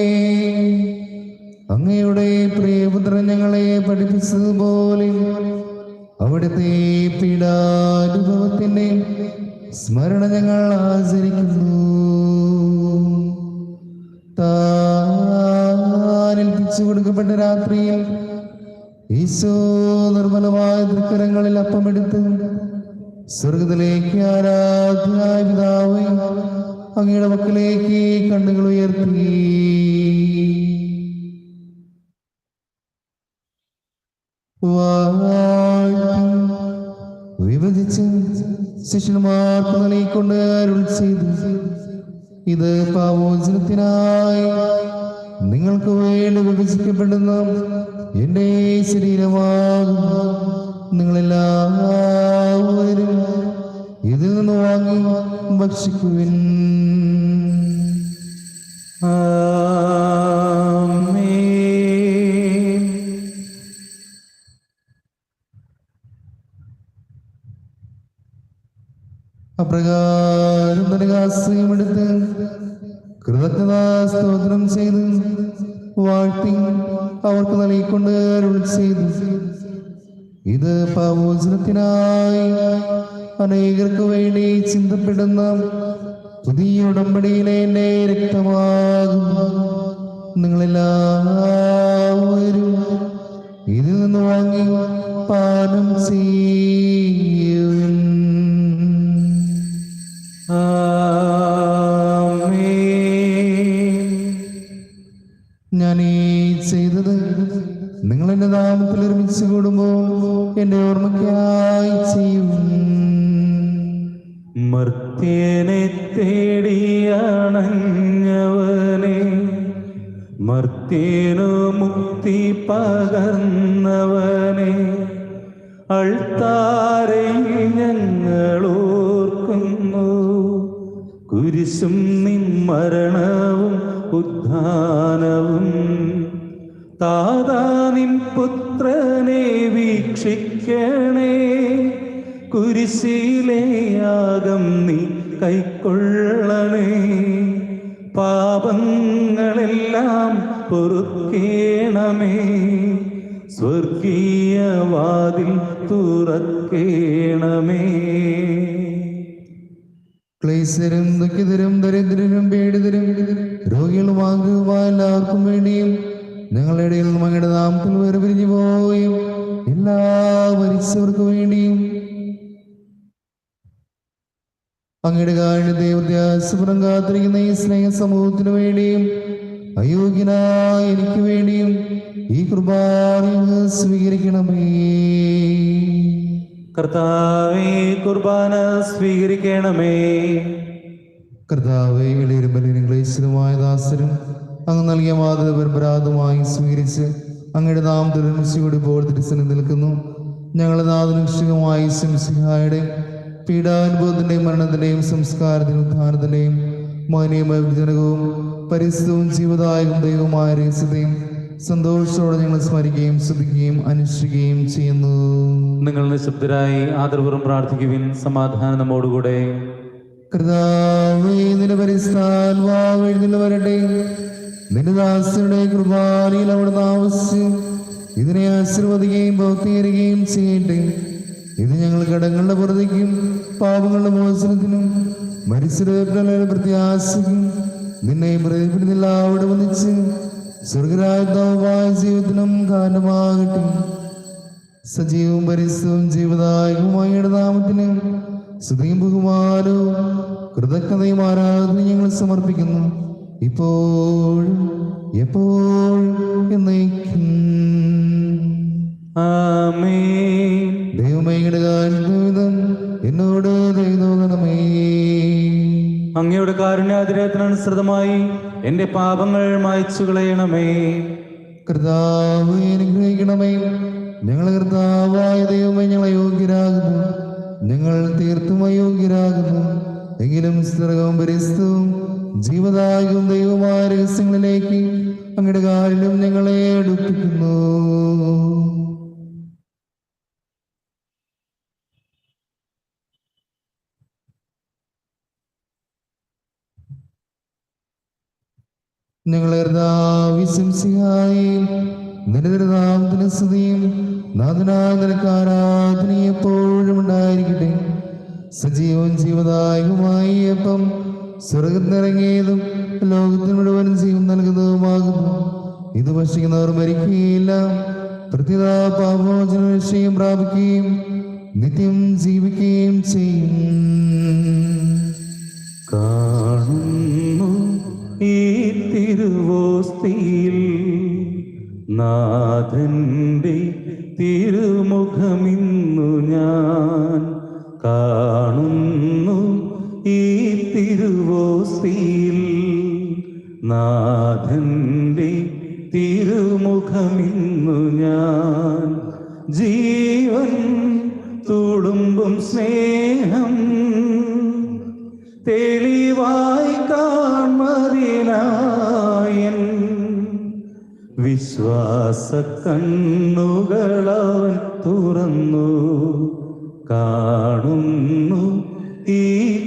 അങ്ങയുടെ പ്രിയപുത്രൻ ഞങ്ങളെ പഠിപ്പിച്ചതുപോലെ അവിടുത്തെ പീഡാനുഭവത്തിന്റെ സ്മരണ ഞങ്ങൾ ആചരിക്കുന്നു. താനേൽപ്പിച്ചു കൊടുക്കപ്പെട്ട രാത്രിയിൽ ഈശോ നിർമ്മലമായ തൃക്കരങ്ങളിൽ അപ്പമെടുത്ത് സ്വർഗത്തിലേക്ക് ആരാധ്യനായ പിതാവേ അങ്ങയുടെ മക്കളിലേക്ക് കണ്ണുകൾ ഉയർത്തി വിഭജിച്ച് ശിഷ്യന്മാർക്ക് നൽകിക്കൊണ്ട് അരുൾ ചെയ്തു, ഇത് പാവോചനത്തിനായി നിങ്ങൾക്ക് വേണ്ടി വിഭജിക്കപ്പെടുന്ന എന്റെ ശരീരമാകുന്നു. നിങ്ങളെല്ലാവരും ഇതിൽ നിന്ന് വാങ്ങി ഭക്ഷിക്കുവിൻ. അപ്രകാരം നരകാശ്രയമെടുത്ത് കൃതജ്ഞതാ സ്തോത്രം ചെയ്ത് വാഴ്ത്തി അവർക്ക് നൽകിക്കൊണ്ട് അരുൾ ചെയ്തു, ഇത് പാവോചനത്തിനായി അനേകർക്ക് വേണ്ടി ചിന്തപ്പെടുന്ന പുതിയ ഉടമ്പടിയിലെ എന്റെ രക്തമാകുന്നു. നിങ്ങളെല്ലാവരും ഇതിൽ നിന്ന് വാങ്ങി പാനം ചെയ്യുവിൻ. ഞാൻ ഈ ചെയ്തത് നിങ്ങൾ എന്റെ നാമത്തിൽ ഒരുമിച്ച് കൂടുമ്പോൾ എന്റെ ഓർമ്മയ്ക്കായി ചെയ്യും. മർത്യനെ തേടിയണഞ്ഞവനെ, മർത്യനു മുക്തി പകർന്നവനെ, അൾത്താരയിൽ ഞങ്ങളോർക്കുന്നു. കുരിശും നിൻ മരണവും ഉദ്ധാനവും താതാ നിൻ പുത്രനെ വീക്ഷിക്കണേ. കുരിശിലെ യാഗം നീ കൈക്കൊള്ളണേ. പാപങ്ങളെല്ലാം പൊറുക്കേണമേ. സ്വർഗീയ വാതിൽ തുറക്കേണമേ. ക്ലേശരും ദുഃഖിതരും ദരിദ്രരും പീഡിതരും രോഗികളുമാകുവാൻ എല്ലാവർക്കും വേണ്ടിയും ഞങ്ങളുടെ ഇടയിൽ നിന്നും അങ്ങയുടെ നാമത്തിൽ വേർപിരിഞ്ഞു പോവുകയും എല്ലാ മരിച്ചവർക്ക് വേണ്ടിയും അങ്ങയുടെ കാരുണ്യ ദൈവത്യാസപുരം കാത്തിരിക്കുന്ന ഈ സ്നേഹ സമൂഹത്തിനു വേണ്ടിയും അയോഗ്യനായ എനിക്ക് വേണ്ടിയും ഈ കുർബാന സ്വീകരിക്കണമേ. കർത്താവേ, കുർബാന സ്വീകരിക്കണമേ. കർത്താവേ, എളിയരും ബലിയരും ക്ലേശരുമായ ദാസരും അങ്ങ് നൽകിയ മാതൃ പരമ്പരാതമായി സ്വീകരിച്ച് അങ്ങയുടെ നാമത്തിൽ ഒരുമിച്ചുകൂടി ഇപ്പോൾ തിരുസന്നിധി നിൽക്കുന്നു. ഞങ്ങളുടെ നാദനുഷ്ഠികമായി ശംസിഹായുടെ പീഡാനുഭവത്തിന്റെയും മരണത്തിന്റെയും സംസ്കാരത്തിനും ഉദ്ധാനത്തിന്റെയും മാന്യമായ വിജനകവും പരിസ്ഥിതവും ജീവദായകം ദൈവമായ രഹസ്യത്തെയും സന്തോഷത്തോടെ ഞങ്ങൾ സ്മരിക്കുകയും സ്തുതിക്കുകയും അനുഷ്ഠിക്കുകയും ചെയ്യുന്നു. നിങ്ങൾ നിശബ്ദരായി ആദരപൂർവ്വം പ്രാർത്ഥിക്കുവിൻ. സമാധാനം നമ്മോടുകൂടെ. കർത്താവേ, നിന്റെ പരിസ്ഥാത്മാവ് എഴുന്നള്ളി വരട്ടെ. നിന്റെ ദാസരുടെ കൃപാലയിൽ അവിടുന്ന് ആവശ്യം ഇതിനെ ആശീർവദിക്കുകയും ഭൗത്തീകരിക്കുകയും ചെയ്യട്ടെ. ഇത് ഞങ്ങൾ കടങ്ങളുടെ പുറത്തേക്കും പാപങ്ങളുടെ മോചനത്തിനും മരിച്ചവരുടെ പ്രത്യാശയ്ക്കും നിന്നെ പ്രേരിപ്പിക്കുന്നില്ല അവിടെ വന്നിച്ച് സ്വർഗരാജ്യമായ ജീവിതത്തിനും കാരണമാകട്ടെ. സജീവവും പരിസ്ഥിതിയും ജീവദായകവുമായ നാമത്തിന് സ്തുതിയും ബഹുമാനവും കൃതജ്ഞതയും ആരാധനയും ഞങ്ങൾ സമർപ്പിക്കുന്നു, ഇപ്പോഴും എപ്പോഴും എന്നേക്കും. ആമേൻ. ദൈവമേ, വിധം എന്നോട് ദൈവം അങ്ങയുടെ കാരുണ്യാതിരേഖനനുസൃതമായി എന്റെ പാപങ്ങൾ മായ്ച്ചു കളയണമേ. കർത്താവേ അനുഗ്രഹിക്കണമേ. ഞങ്ങളെ കർത്താവായ ദൈവമേ, ഞങ്ങളെ യോഗ്യരാകുന്നു, ഞങ്ങൾ തീർത്തും അയോഗ്യരാകുന്നു. എങ്കിലും സ്ഥിരവും പരിസ്ഥവും ജീവദായകവും ദൈവമായ രഹസ്യങ്ങളിലേക്ക് അങ്ങയുടെ കാരുണ്യം ഞങ്ങളെ അടുപ്പിക്കുന്നു. ഞങ്ങളെ നിരന്തരനാമത്തിന് സ്തുതിയും നാഥനായ നിനക്ക് ആരാധനയും എപ്പോഴും ഉണ്ടായിരിക്കട്ടെ. സജീവവും ജീവദായകവുമായി അപ്പം സ്വർഗത്തിനിറങ്ങിയതും ലോകത്തിന് മുഴുവൻ ജീവൻ നൽകുന്നതുമാകുന്നു. ഇത് ഭക്ഷിക്കുന്നവർ മരിക്കുകയില്ല, പ്രത്യേക പാപമോചന രക്ഷയും പ്രാപിക്കുകയും നിത്യം ജീവിക്കുകയും ചെയ്യും. കാണുന്നു ഈ തിരുവോസ്തിയിൽ നാഥന്റെ തിരുമുഖമിന്നു ഞാൻ. കാണുന്നു ഈ തിരുവോസ്തിയിൽ നാഥന്റെ തിരുമുഖമിന്നു ഞാൻ. ജീവൻ തുളുമ്പും സ്നേഹം തെളിവായി കാൺമതിനായൻ വിശ്വാസ കണ്ണുകളവൻ തുറന്നു. കാണുന്നു ഈ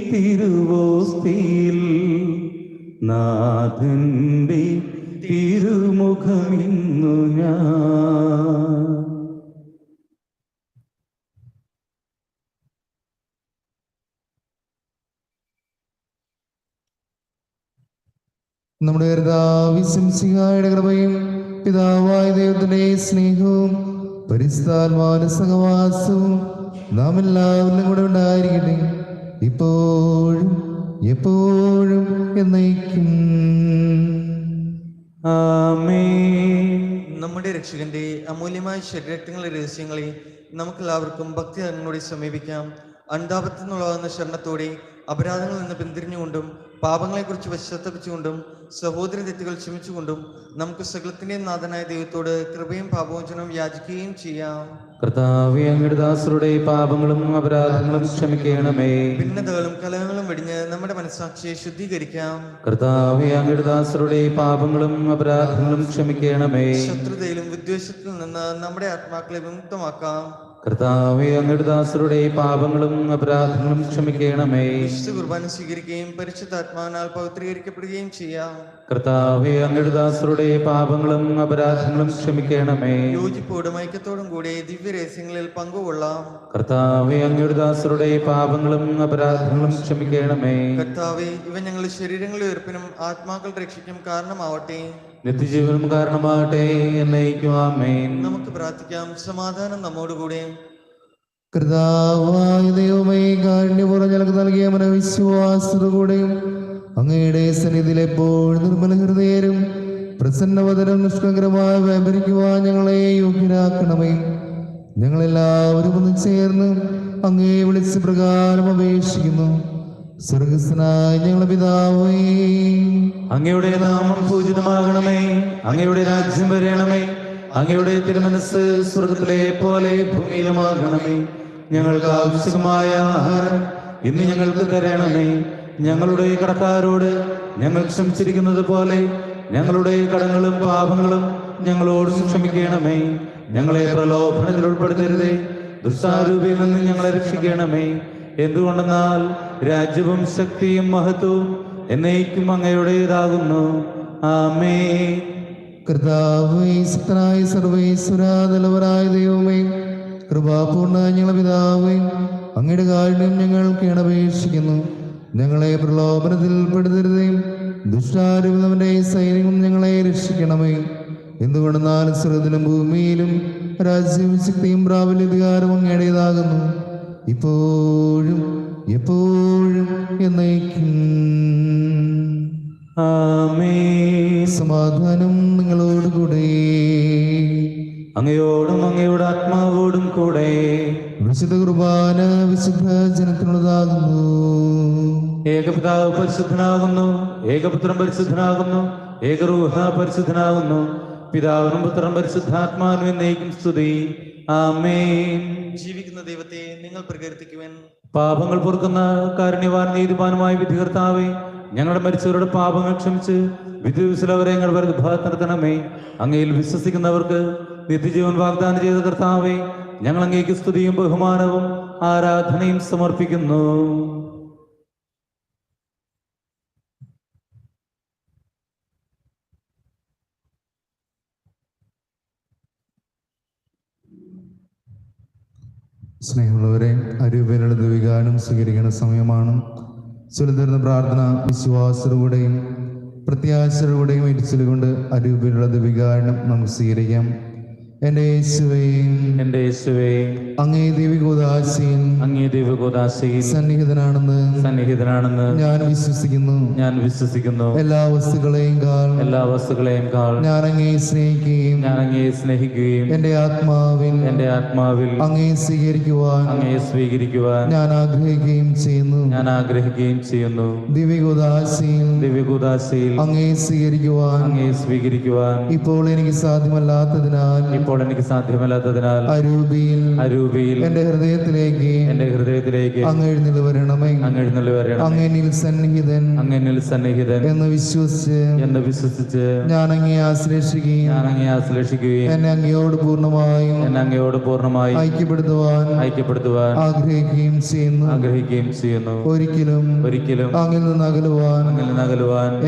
തിരുവോസ്തിയിൽ നാഥന്റെ തിരുമുഖമിന്നു ഞാൻ. നമ്മുടെ കർത്താവിശംസിഹായുടെ കൃപയും പിതാവായ ദൈവത്തിന്റെ സ്നേഹവും പരിശുദ്ധാത്മാവിന്റെ സഹവാസവും നാം എല്ലാവരിലും കൂടെ ഉണ്ടായിരിക്കട്ടെ, ഇപ്പോഴും എപ്പോഴും എന്നേക്കും. ആമേൻ. നമ്മുടെ രക്ഷകന്റെ അമൂല്യമായ ശരീരങ്ങളുടെ രഹസ്യങ്ങളെ നമുക്കെല്ലാവർക്കും ഭക്തിയോടെ സമീപിക്കാം. അനുതാപത്തിൽ നിന്നുള്ളതെന്ന ശരണത്തോടെ അപരാധങ്ങളിൽ നിന്ന് പിന്തിരിഞ്ഞുകൊണ്ടും പാപങ്ങളെക്കുറിച്ച് പശ്ചാത്തപിച്ചുകൊണ്ടും സഹോദര തെറ്റുകൾ ക്ഷമിച്ചുകൊണ്ടും നമുക്ക് സകലത്തിന്റെയും നാഥനായ ദൈവത്തോട് കൃപയും പാപമോചനവും യാചിക്കുകയും ചെയ്യാം. കർത്താവേ, അങ്ങയുടെ ദാസരുടെ പാപങ്ങളും അപരാധങ്ങളും ക്ഷമിക്കണമേ. ഭിന്നതകളും കലഹങ്ങളും വെടിഞ്ഞ് നമ്മുടെ മനസ്സാക്ഷിയെ ശുദ്ധീകരിക്കാം. കർത്താവേ, അങ്ങയുടെ ദാസരുടെ പാപങ്ങളും അപരാധങ്ങളും ക്ഷമിക്കണമേ. ശത്രുതയിലും വിദ്വേഷത്തിൽ നിന്ന് നമ്മുടെ ആത്മാക്കളെ വിമുക്തമാക്കാം. കർത്താവേ, അങ്ങയുടെ ദാസരുടെ പാപങ്ങളും അപരാധങ്ങളും ക്ഷമിക്കണമേ. വിശുദ്ധ കുർബാന സ്വീകരിക്കുകയും പരിശുദ്ധാത്മാവിനാൽ പവിത്രീകരിക്കപ്പെടുകയും ചെയ്യാം. കർത്താവേ, അങ്ങയുടെ ദാസരുടെ പാപങ്ങളും അപരാധങ്ങളും ക്ഷമിക്കണമേ. യോജിപ്പോടും ഐക്യത്തോടും കൂടി ദിവ്യരഹസ്യങ്ങളിൽ പങ്കുകൊള്ളാം. കർത്താവേ, അങ്ങയുടെ ദാസരുടെ പാപങ്ങളും അപരാധങ്ങളും ക്ഷമിക്കണമേ. കർത്താവേ, ഇവ ഞങ്ങളുടെ ശരീരങ്ങളുടെ ഉയർപ്പിനും ആത്മാക്കളുടെ രക്ഷയ്ക്കും കാരണമാവട്ടെ, നിത്യജീവനും കാരണമാകട്ടെ എന്നേക്കും. ആമേൻ. നമുക്ക് പ്രാർത്ഥിക്കാം. സമാധാനം നമ്മോടുകൂടെ. കർത്താവായ ദൈവമേ, കാരുണ്യപൂർവ്വം ഞങ്ങൾക്ക് നൽകിയ മനവിശ്വാസത്തോടെയും അങ്ങയുടെ സന്നിധിയിൽ എപ്പോഴും നിർമ്മല ഹൃദയരും പ്രസന്നവദനം നിഷ്കളങ്കരമായി വ്യാപരിക്കുവാൻ ഞങ്ങളെ യോഗ്യരാക്കണമേ. ഞങ്ങളെല്ലാവരും ഒന്ന് ചേർന്ന് അങ്ങയെ വിളിച്ച് പ്രകാരം അപേക്ഷിക്കുന്നു. സ്വർഗസ്ഥനായ ഞങ്ങളുടെ പിതാവേ, അങ്ങയുടെ നാമം പൂജിതമാകണമേ. അങ്ങയുടെ രാജ്യം വരണമേ. അങ്ങയുടെ തിരുമനസ് സ്വർഗത്തിലെ പോലെ ഭൂമിയിലുമാകണമേ. ഞങ്ങൾക്ക് ആവശ്യമായ ആഹാരം ഇന്ന് ഞങ്ങൾക്ക് തരണമേ. ഞങ്ങളുടെ കടക്കാരോട് ഞങ്ങൾ ക്ഷമിച്ചിരിക്കുന്നത് പോലെ ഞങ്ങളുടെ കടങ്ങളും പാപങ്ങളും ഞങ്ങളോടും ക്ഷമിക്കണമേ. ഞങ്ങളെ പ്രലോഭനത്തിൽ ഉൾപ്പെടുത്തരുതേ, ദുഷ്ടാരൂപിയിൽ നിന്ന് ഞങ്ങളെ രക്ഷിക്കണമേ. എന്തുകൊണ്ടെന്നാൽ രാജ്യവും ശക്തിയും മഹത്വവും എന്നേക്കും അങ്ങയുടേതാകുന്നു. ആമേൻ. കർത്താവേ, ശക്തനായ സർവേശ്വരാതലവരായ ദൈവമേ, കൃപാപൂർണ്ണ ഞങ്ങളുടെ പിതാവേ, അങ്ങയുടെ കാരുണ്യം ഞങ്ങൾക്ക് അപേക്ഷിക്കുന്നു. ഞങ്ങളെ പ്രലോഭനത്തിൽ പെടുത്തരുതേ, ദുഷ്ടാരൂപന്റെ സൈന്യവും ഞങ്ങളെ രക്ഷിക്കണമേ. എന്തുകൊണ്ടെന്നാൽ സ്വർഗ്ഗത്തിലും ഭൂമിയിലും രാജ്യവും ശക്തിയും പ്രാബല്യാധികാരവും അങ്ങയുടേതാകുന്നു, ഇപ്പോഴും എപ്പോഴും എന്നേക്കും. ആമേൻ. സമാധാനം നിങ്ങളോടുകൂടെ. അങ്ങയോടും അങ്ങയുടെ ആത്മാവോടും കൂടെ. വിശുദ്ധ കുർബാന വിശുദ്ധ ജനത്തിനുള്ളതാകുന്നു. ഏകപിതാവ് പരിശുദ്ധനാകുന്നു, ഏകപുത്രൻ പരിശുദ്ധനാകുന്നു, ഏകരൂഹ പരിശുദ്ധനാകുന്നു. പിതാവിനും പുത്രനും പരിശുദ്ധാത്മാവിനും എന്നേക്കും സ്തുതി. ആമേൻ. ജീവിക്കുന്ന ദൈവത്തെ നിങ്ങൾ പ്രകീർത്തിക്കുവാൻ. പാപങ്ങൾ പൊറുക്കുന്ന കാരുണ്യവാൻ നീതിമാനുമായ വിധികർത്താവേ, ഞങ്ങളുടെ മരിച്ചവരുടെ പാപങ്ങൾ ക്ഷമിച്ച് വിധിവിസലവരെ ഞങ്ങളുടെ വലതുഭാഗത്ത് നിർത്തണമേ. അങ്ങയിൽ വിശ്വസിക്കുന്നവർക്ക് നിത്യജീവൻ വാഗ്ദാനം ചെയ്ത കർത്താവേ, ഞങ്ങൾ അങ്ങേക്ക് സ്തുതിയും ബഹുമാനവും ആരാധനയും സമർപ്പിക്കുന്നു. സ്നേഹമുള്ളവരെ, അരൂപയിലുള്ള ദൈവികാനം സ്വീകരിക്കുന്ന സമയമാണ്. ചൊല്ലുന്ന പ്രാർത്ഥന വിശ്വാസത്തോടെയും പ്രത്യാശയോടെയും ഇരിച്ചലുകൊണ്ട് അരൂപയിലുള്ള ദൈവികാനം നമുക്ക് സ്വീകരിക്കാം. എൻ്റെ യേശുവേ, അങ്ങേ ദൈവികോദാശയിൽ സന്നിഹിതനാണെന്ന് ഞാൻ വിശ്വസിക്കുന്നു. എല്ലാ വസ്തുക്കളെയും കാൾ ഞാൻ അങ്ങേ സ്നേഹിക്കുകയും എൻ്റെ ആത്മാവിൽ അങ്ങേ സ്വീകരിക്കുവാൻ ഞാൻ ആഗ്രഹിക്കുകയും ചെയ്യുന്നു. ദിവ്യകോദാശയിൽ അങ്ങേ സ്വീകരിക്കുവാൻ ഇപ്പോൾ എനിക്ക് സാധ്യമല്ലാത്തതിനാൽ അരൂപിയിൽ എന്റെ ഹൃദയത്തിലേക്ക് അങ്ങ് എഴുന്നള്ളി വരണമേ. അങ്ങനിൽ സന്നിഹിതൻ എന്ന് വിശ്വസിച്ച് ഞാൻ അങ്ങയെ ആശ്ലേഷിക്കുകയും എന്നെ അങ്ങയോട് പൂർണ്ണമായും ഐക്യപ്പെടുത്തുവാൻ ആഗ്രഹിക്കുകയും ചെയ്യുന്നു. ഒരിക്കലും അങ്ങിൽ നിന്ന് അകലുവാൻ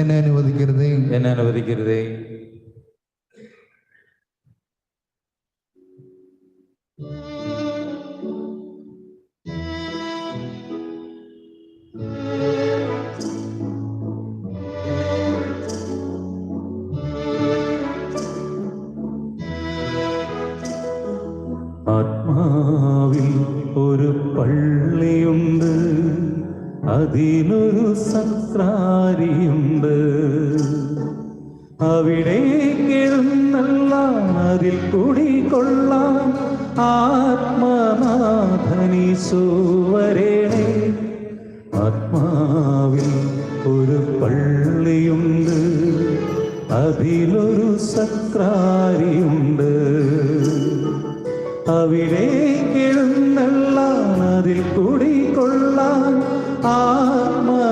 എന്നെ അനുവദിക്കരുതേ. ആത്മാവിൽ ഒരു പള്ളിയുണ്ട്, അതിനൊരു സക്രാരിയുണ്ട്. അവിടെ എഴുന്നള്ളാൻ അതിൽ കുടികൊള്ളാൻ ആത്മനാഥനീശോ വരേണേ. ആത്മാവിൽ ഒരു പള്ളിയുണ്ട്, അതിലൊരു സക്രാരിയുണ്ട്. അവിടെ എഴുന്നള്ളാൻ അതിൽ കുടികൊള്ളാൻ ആത്മനാഥനീശോ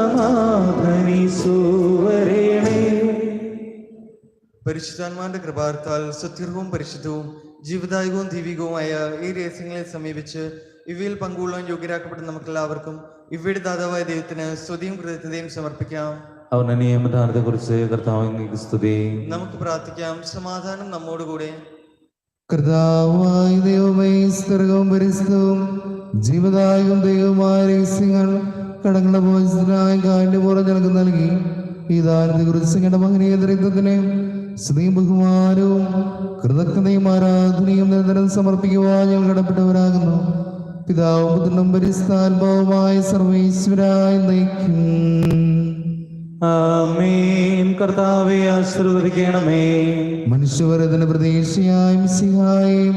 വരേണേ. പരിശുദ്ധാത്മാവിന്റെ കൃപാർത്താൽ സുസ്ഥിരവും പരിശുദ്ധവും ജീവദായകവും ദൈവികവുമായ ഈ രഹസ്യങ്ങളെ സമീപിച്ച് ഇവയിൽ പങ്കുകൊള്ളാൻ യോഗ്യരാക്കപ്പെട്ട നമുക്കെല്ലാവർക്കും ഇവയുടെ ദാതാവായ ദൈവത്തിന് സ്തുതിയും കൃതജ്ഞതയും സമർപ്പിക്കാം. അവന്റെ നിയമദാനത്തെ കുറിച്ച് കർത്താവിന് സ്തുതി. നമുക്ക് പ്രാർത്ഥിക്കാം. സമാധാനം നമ്മോടുകൂടെ. കർത്താവായ ദൈവമേ, സ്ഥിരവും പരിശുദ്ധവും ജീവദായകവും ദൈവമായ രഹസ്യങ്ങൾ കടങ്ങളുടെ മോചനത്തിനായി കാരുണ്യപൂർവ്വം ഞങ്ങൾക്ക് നൽകി ഈ ദാനത്തെ കുറിച്ച് ഞങ്ങളുടെ മഹനീയ ദരിദ്രത്തിന് സ്തുതിയും ബഹുമാനവും കൃതജ്ഞതയും ആരാധനയും നിരന്തരം സമർപ്പിക്കുവാൻ ഞങ്ങൾ കടപ്പെട്ടവരാകുന്നു. പിതാവും പുത്രനും പരിശുദ്ധാത്മാവുമായ സർവ്വേശ്വരായ നയിക്കും. ആമേൻ. കർത്താവേ ആശീർവദിക്കണമേ. മനുഷ്യവരതിന് പ്രതീക്ഷയായും മിശിഹായും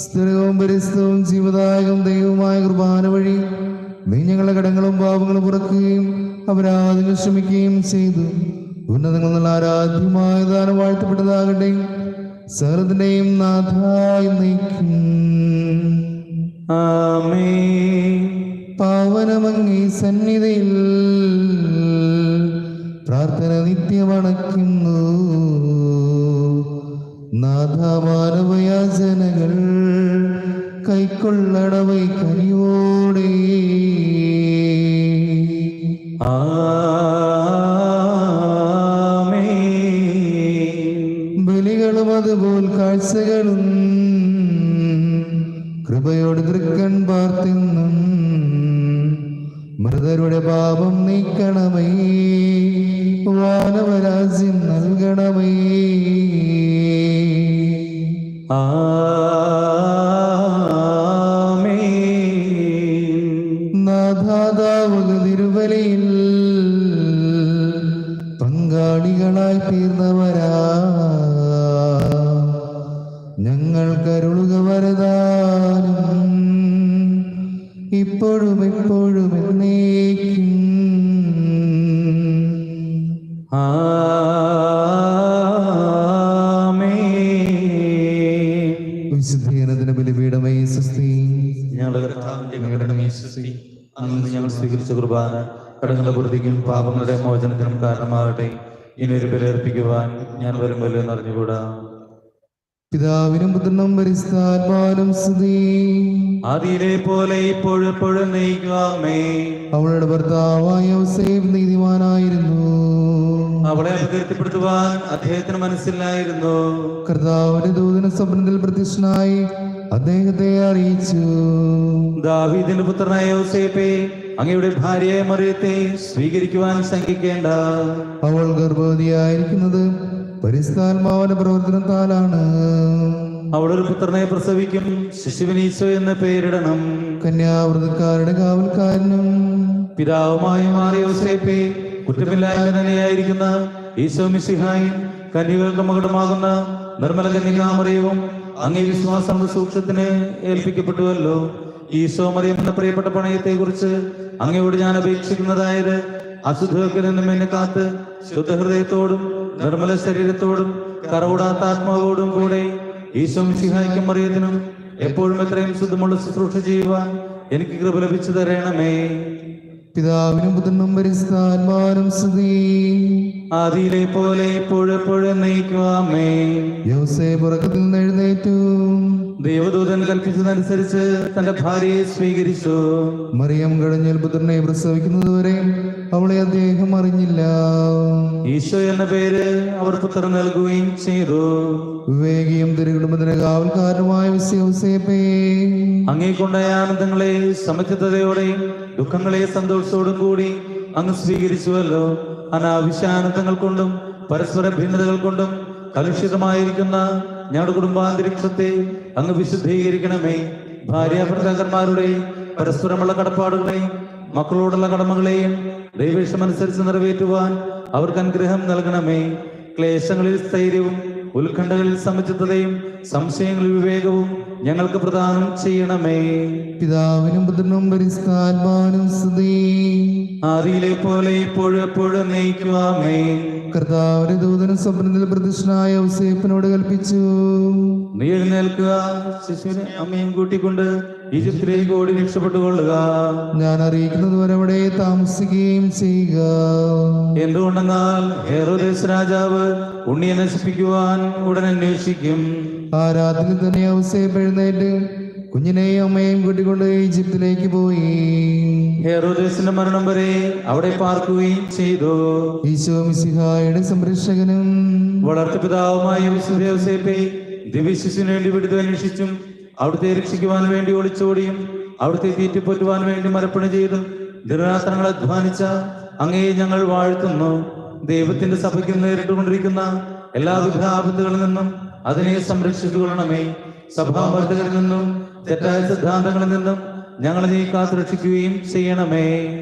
സ്ഥിരവും പരിശുദ്ധവും ജീവദായകവും ദൈവവുമായ കുർബാന വഴി നീ ഞങ്ങളുടെ കടങ്ങളും പാപങ്ങളും പുറക്കുകയും അപരാധങ്ങൾ ക്ഷമിക്കുകയും ചെയ്തു. ഉന്നതങ്ങൾ നല്ല ആരാധ്യമായ ദാനം വാഴ്ത്തപ്പെട്ടതാകട്ടെ. സകലത്തിന്റെയും നാഥായി നയിക്കും. ആമേൻ. പാവനമങ്ങി സന്നിധിയിൽ പ്രാർത്ഥന നിത്യമണയ്ക്കുന്നു. നാഥമാനവയാചനകൾ കൈക്കൊള്ളണവൈ കനിയോടെ. ബലികളും അതുപോൽ കാഴ്ചകളും കൃപയോട് തൃക്കൺ പാർത്തിന്നും മൃതരുടെ പാപം നീക്കണമേ. വാനവരാജ്യം നൽകണമേ. നാഥാദാവുക തിരുവലിയിൽ പങ്കാളികളായി തീർന്നവരാ ഞങ്ങൾ കരുളുക വരദാനം ഇപ്പോഴും എപ്പോഴും എന്നേക്കും. വിശുദ്ധീകരണത്തിന്റെ ബലിപീഠമേ സ്വസ്തി. ഞങ്ങളുടെ കർത്താവിന്റെ കരുണമേ സ്തുതി. അന്ന് ഞങ്ങൾ സ്വീകരിച്ച കുർബാന കടങ്ങളുടെ പൂർത്തിക്കും പാപങ്ങളുടെ മോചനത്തിനും കാരണമാകട്ടെ. ഇനി ഒരു ബലിയർപ്പിക്കുവാൻ ഞാൻ വരുമ്പോൾ എന്നറിഞ്ഞുകൂടാ. പിതാവിനും പുത്രനും പരിശുദ്ധാത്മാവിനും സ്തുതി. ആദിയിലെ പോലെ ഇപ്പോഴെപ്പോഴും നയിക്കാമേ. അവളുടെ ഭർത്താവായ യോസേഫ് നീതിമാനായിരുന്നു. അവളെ അപകീർത്തിപ്പെടുത്തുവാൻ അദ്ദേഹത്തിന് മനസ്സിലായിരുന്നു. കർത്താവിന്റെ ദൂതന സ്വപ്നത്തിൽ പ്രത്യക്ഷനായി അദ്ദേഹത്തെ അറിയിച്ചു. ദാവീദിന്റെ പുത്രനായ യോസേപ്പേ, അങ്ങയുടെ ഭാര്യയായ മറിയത്തെ സ്വീകരിക്കുവാൻ ശങ്കിക്കേണ്ട. അവൾ ഗർഭവതിയായിരിക്കുന്നത് പരിശുദ്ധാത്മാവിന്റെ പ്രവർത്തനത്താലാണ്. അവളൊരു പുത്രനെ പ്രസവിക്കും, ശിശുവിന് ഈശോ എന്ന് പേരിടണം. കന്യാവ്രതക്കാരുടെ കാവൽക്കാരനും പിതാവുമായി മാറിയ യോസേപ്പേ, കുറ്റമില്ലായ്മ തന്നെയായിരിക്കുന്ന ഈശോ മിശിഹായും കന്യകൾക്ക് മകുടമാകുന്ന നിർമ്മല കന്യകാമറിയവും അങ്ങേ വിശ്വാസം സൂക്ഷ്മത്തിന് ഏൽപ്പിക്കപ്പെട്ടുവല്ലോ. ഈശോ മറിയം എന്ന പ്രിയപ്പെട്ട പണയത്തെ കുറിച്ച് അങ്ങയോട് ഞാൻ അപേക്ഷിക്കുന്നതായത്, അശുദ്ധത്തിൽ നിന്നും എന്നെ കാത്ത് ശുദ്ധഹൃദയത്തോടും നിർമ്മല ശരീരത്തോടും കറകൂടാത്ത ആത്മാവോടും കൂടെ ഈശോ മിശിഹായ്ക്കും മറിയത്തിനും എപ്പോഴും എത്രയും ശുദ്ധമുള്ള ശുശ്രൂഷ ചെയ്യുവാൻ എനിക്ക് കൃപ ലഭിച്ചു തരണമേ. പിതാവിനും പുത്രനും പരിശുദ്ധാത്മാവിനും സ്തുതി. ആദിയിലെ പോലെ ഇപ്പോഴെപ്പോഴും നയിക്കുവാമേ. യോസേഫ് ഉറക്കത്തിൽ നിന്ന് എഴുന്നേറ്റു. ദേവദൂതൻ കൽപ്പിച്ചതനുസരിച്ച് തന്റെ ഭാര്യയെ സ്വീകരിച്ചു. മറിയം കടഞ്ഞൽ പുത്രനെ പ്രസവിക്കുന്നതുവരെ അവളെ അദ്ദേഹം അറിഞ്ഞില്ല. ഈശോ എന്ന പേര് അവർ പുത്രൻ നൽകുകയും ചെയ്തു. വിവേകിയും തിരുകുടുംബത്തിന് കാവൽക്കാരനുമായ യോസേപ്പേ, അങ്ങേക്കൊണ്ടായ ആനന്ദങ്ങളെ സമചിത്തതയോടെയും ദുഃഖങ്ങളെ സന്തോഷത്തോടും കൂടി അങ്ങ് സ്വീകരിച്ചുവല്ലോ. അനാവശ്യാനന്ദങ്ങൾ കൊണ്ടും പരസ്പര ഭിന്നതകൾ കൊണ്ടും കലുഷിതമായിരിക്കുന്ന ഞങ്ങളുടെ കുടുംബാന്തരീക്ഷത്തെ അങ്ങ് വിശുദ്ധീകരിക്കണമേ. ഭാര്യാഭർത്താക്കന്മാരുടെയും പരസ്പരമുള്ള കടപ്പാടുകളെയും മക്കളോടുള്ള കടമകളെയും ദൈവേഷ്ടമനുസരിച്ച് നിറവേറ്റുവാൻ അവർക്ക് അനുഗ്രഹം നൽകണമേ. ക്ലേശങ്ങളിൽ സ്ഥൈര്യവും ഉത്കണ്ഠകളിൽ സമചിത്തതയും സംശയങ്ങളിൽ വിവേകവും ഞങ്ങൾക്ക് പ്രദാനം ചെയ്യണമേ. പിതാവിനും പുത്രനും പരിശുദ്ധാത്മാവിനും സ്തുതി. ആദിയിലെ പോലെ ഇപ്പോഴെപ്പോഴും നയിക്കുവാമേ. കർത്താവിന്റെ ദൂതന സ്വപ്നത്തിൽ പ്രത്യക്ഷനായ യോസേഫിനോട് കൽപ്പിച്ചു, നീ എഴുന്നേൽക്കുക, ശിശുവിനെ അമ്മയും കൂട്ടിക്കൊണ്ട് ഈജിപ്തിലേക്ക് ഓടി രക്ഷപ്പെട്ടുകൊള്ളുക. ഞാൻ അറിയിക്കുന്നത് വരെ അവിടെ താമസിക്കുകയും ചെയ്യുക. എന്തുകൊണ്ടെന്നാൽ ഹെരോദേസ് രാജാവ് ഉണ്ണിയെ നശിപ്പിക്കുവാൻ ഉടൻ അന്വേഷിക്കും. ആ രാത്രി തന്നെ യോസേഫ് എഴുന്നേറ്റ് കുഞ്ഞിനെയും അമ്മയും കൂട്ടിക്കൊണ്ട് ഈജിപ്തിലേക്ക് പോയി. ഹെരോദേസിന്റെ മരണം വരെ അവിടെ പാർക്കുകയും ചെയ്തു. ഈശോ മിശിഹായുടെ സംരക്ഷകനും വളർത്തുപിതാവുമായ വിശുദ്ധ യോസേപ്പേ, ദിവ്യശിശുവിന് വേണ്ടി വിടുതൽ അന്വേഷിച്ചും അവിടുത്തെ രക്ഷിക്കുവാൻ വേണ്ടി ഒളിച്ചോടിയും അവിടുത്തെ തീറ്റിപ്പോറ്റുവാൻ വേണ്ടി മരപ്പണി ചെയ്തും ദിനരാത്രങ്ങൾ അധ്വാനിച്ച അങ്ങയെ ഞങ്ങൾ വാഴ്ത്തുന്നു. ദൈവത്തിന്റെ സഭയ്ക്ക് നേരിട്ടുകൊണ്ടിരിക്കുന്ന എല്ലാവിധ ആപത്തുകളിൽ നിന്നും അതിനെ സംരക്ഷിച്ചുകൊള്ളണമേ. സഭാവർദ്ധകരിൽ നിന്നും തെറ്റായ സിദ്ധാന്തങ്ങളിൽ നിന്നും ഞങ്ങളെ നീ കാത്തു രക്ഷിക്കുകയും ചെയ്യണമേ.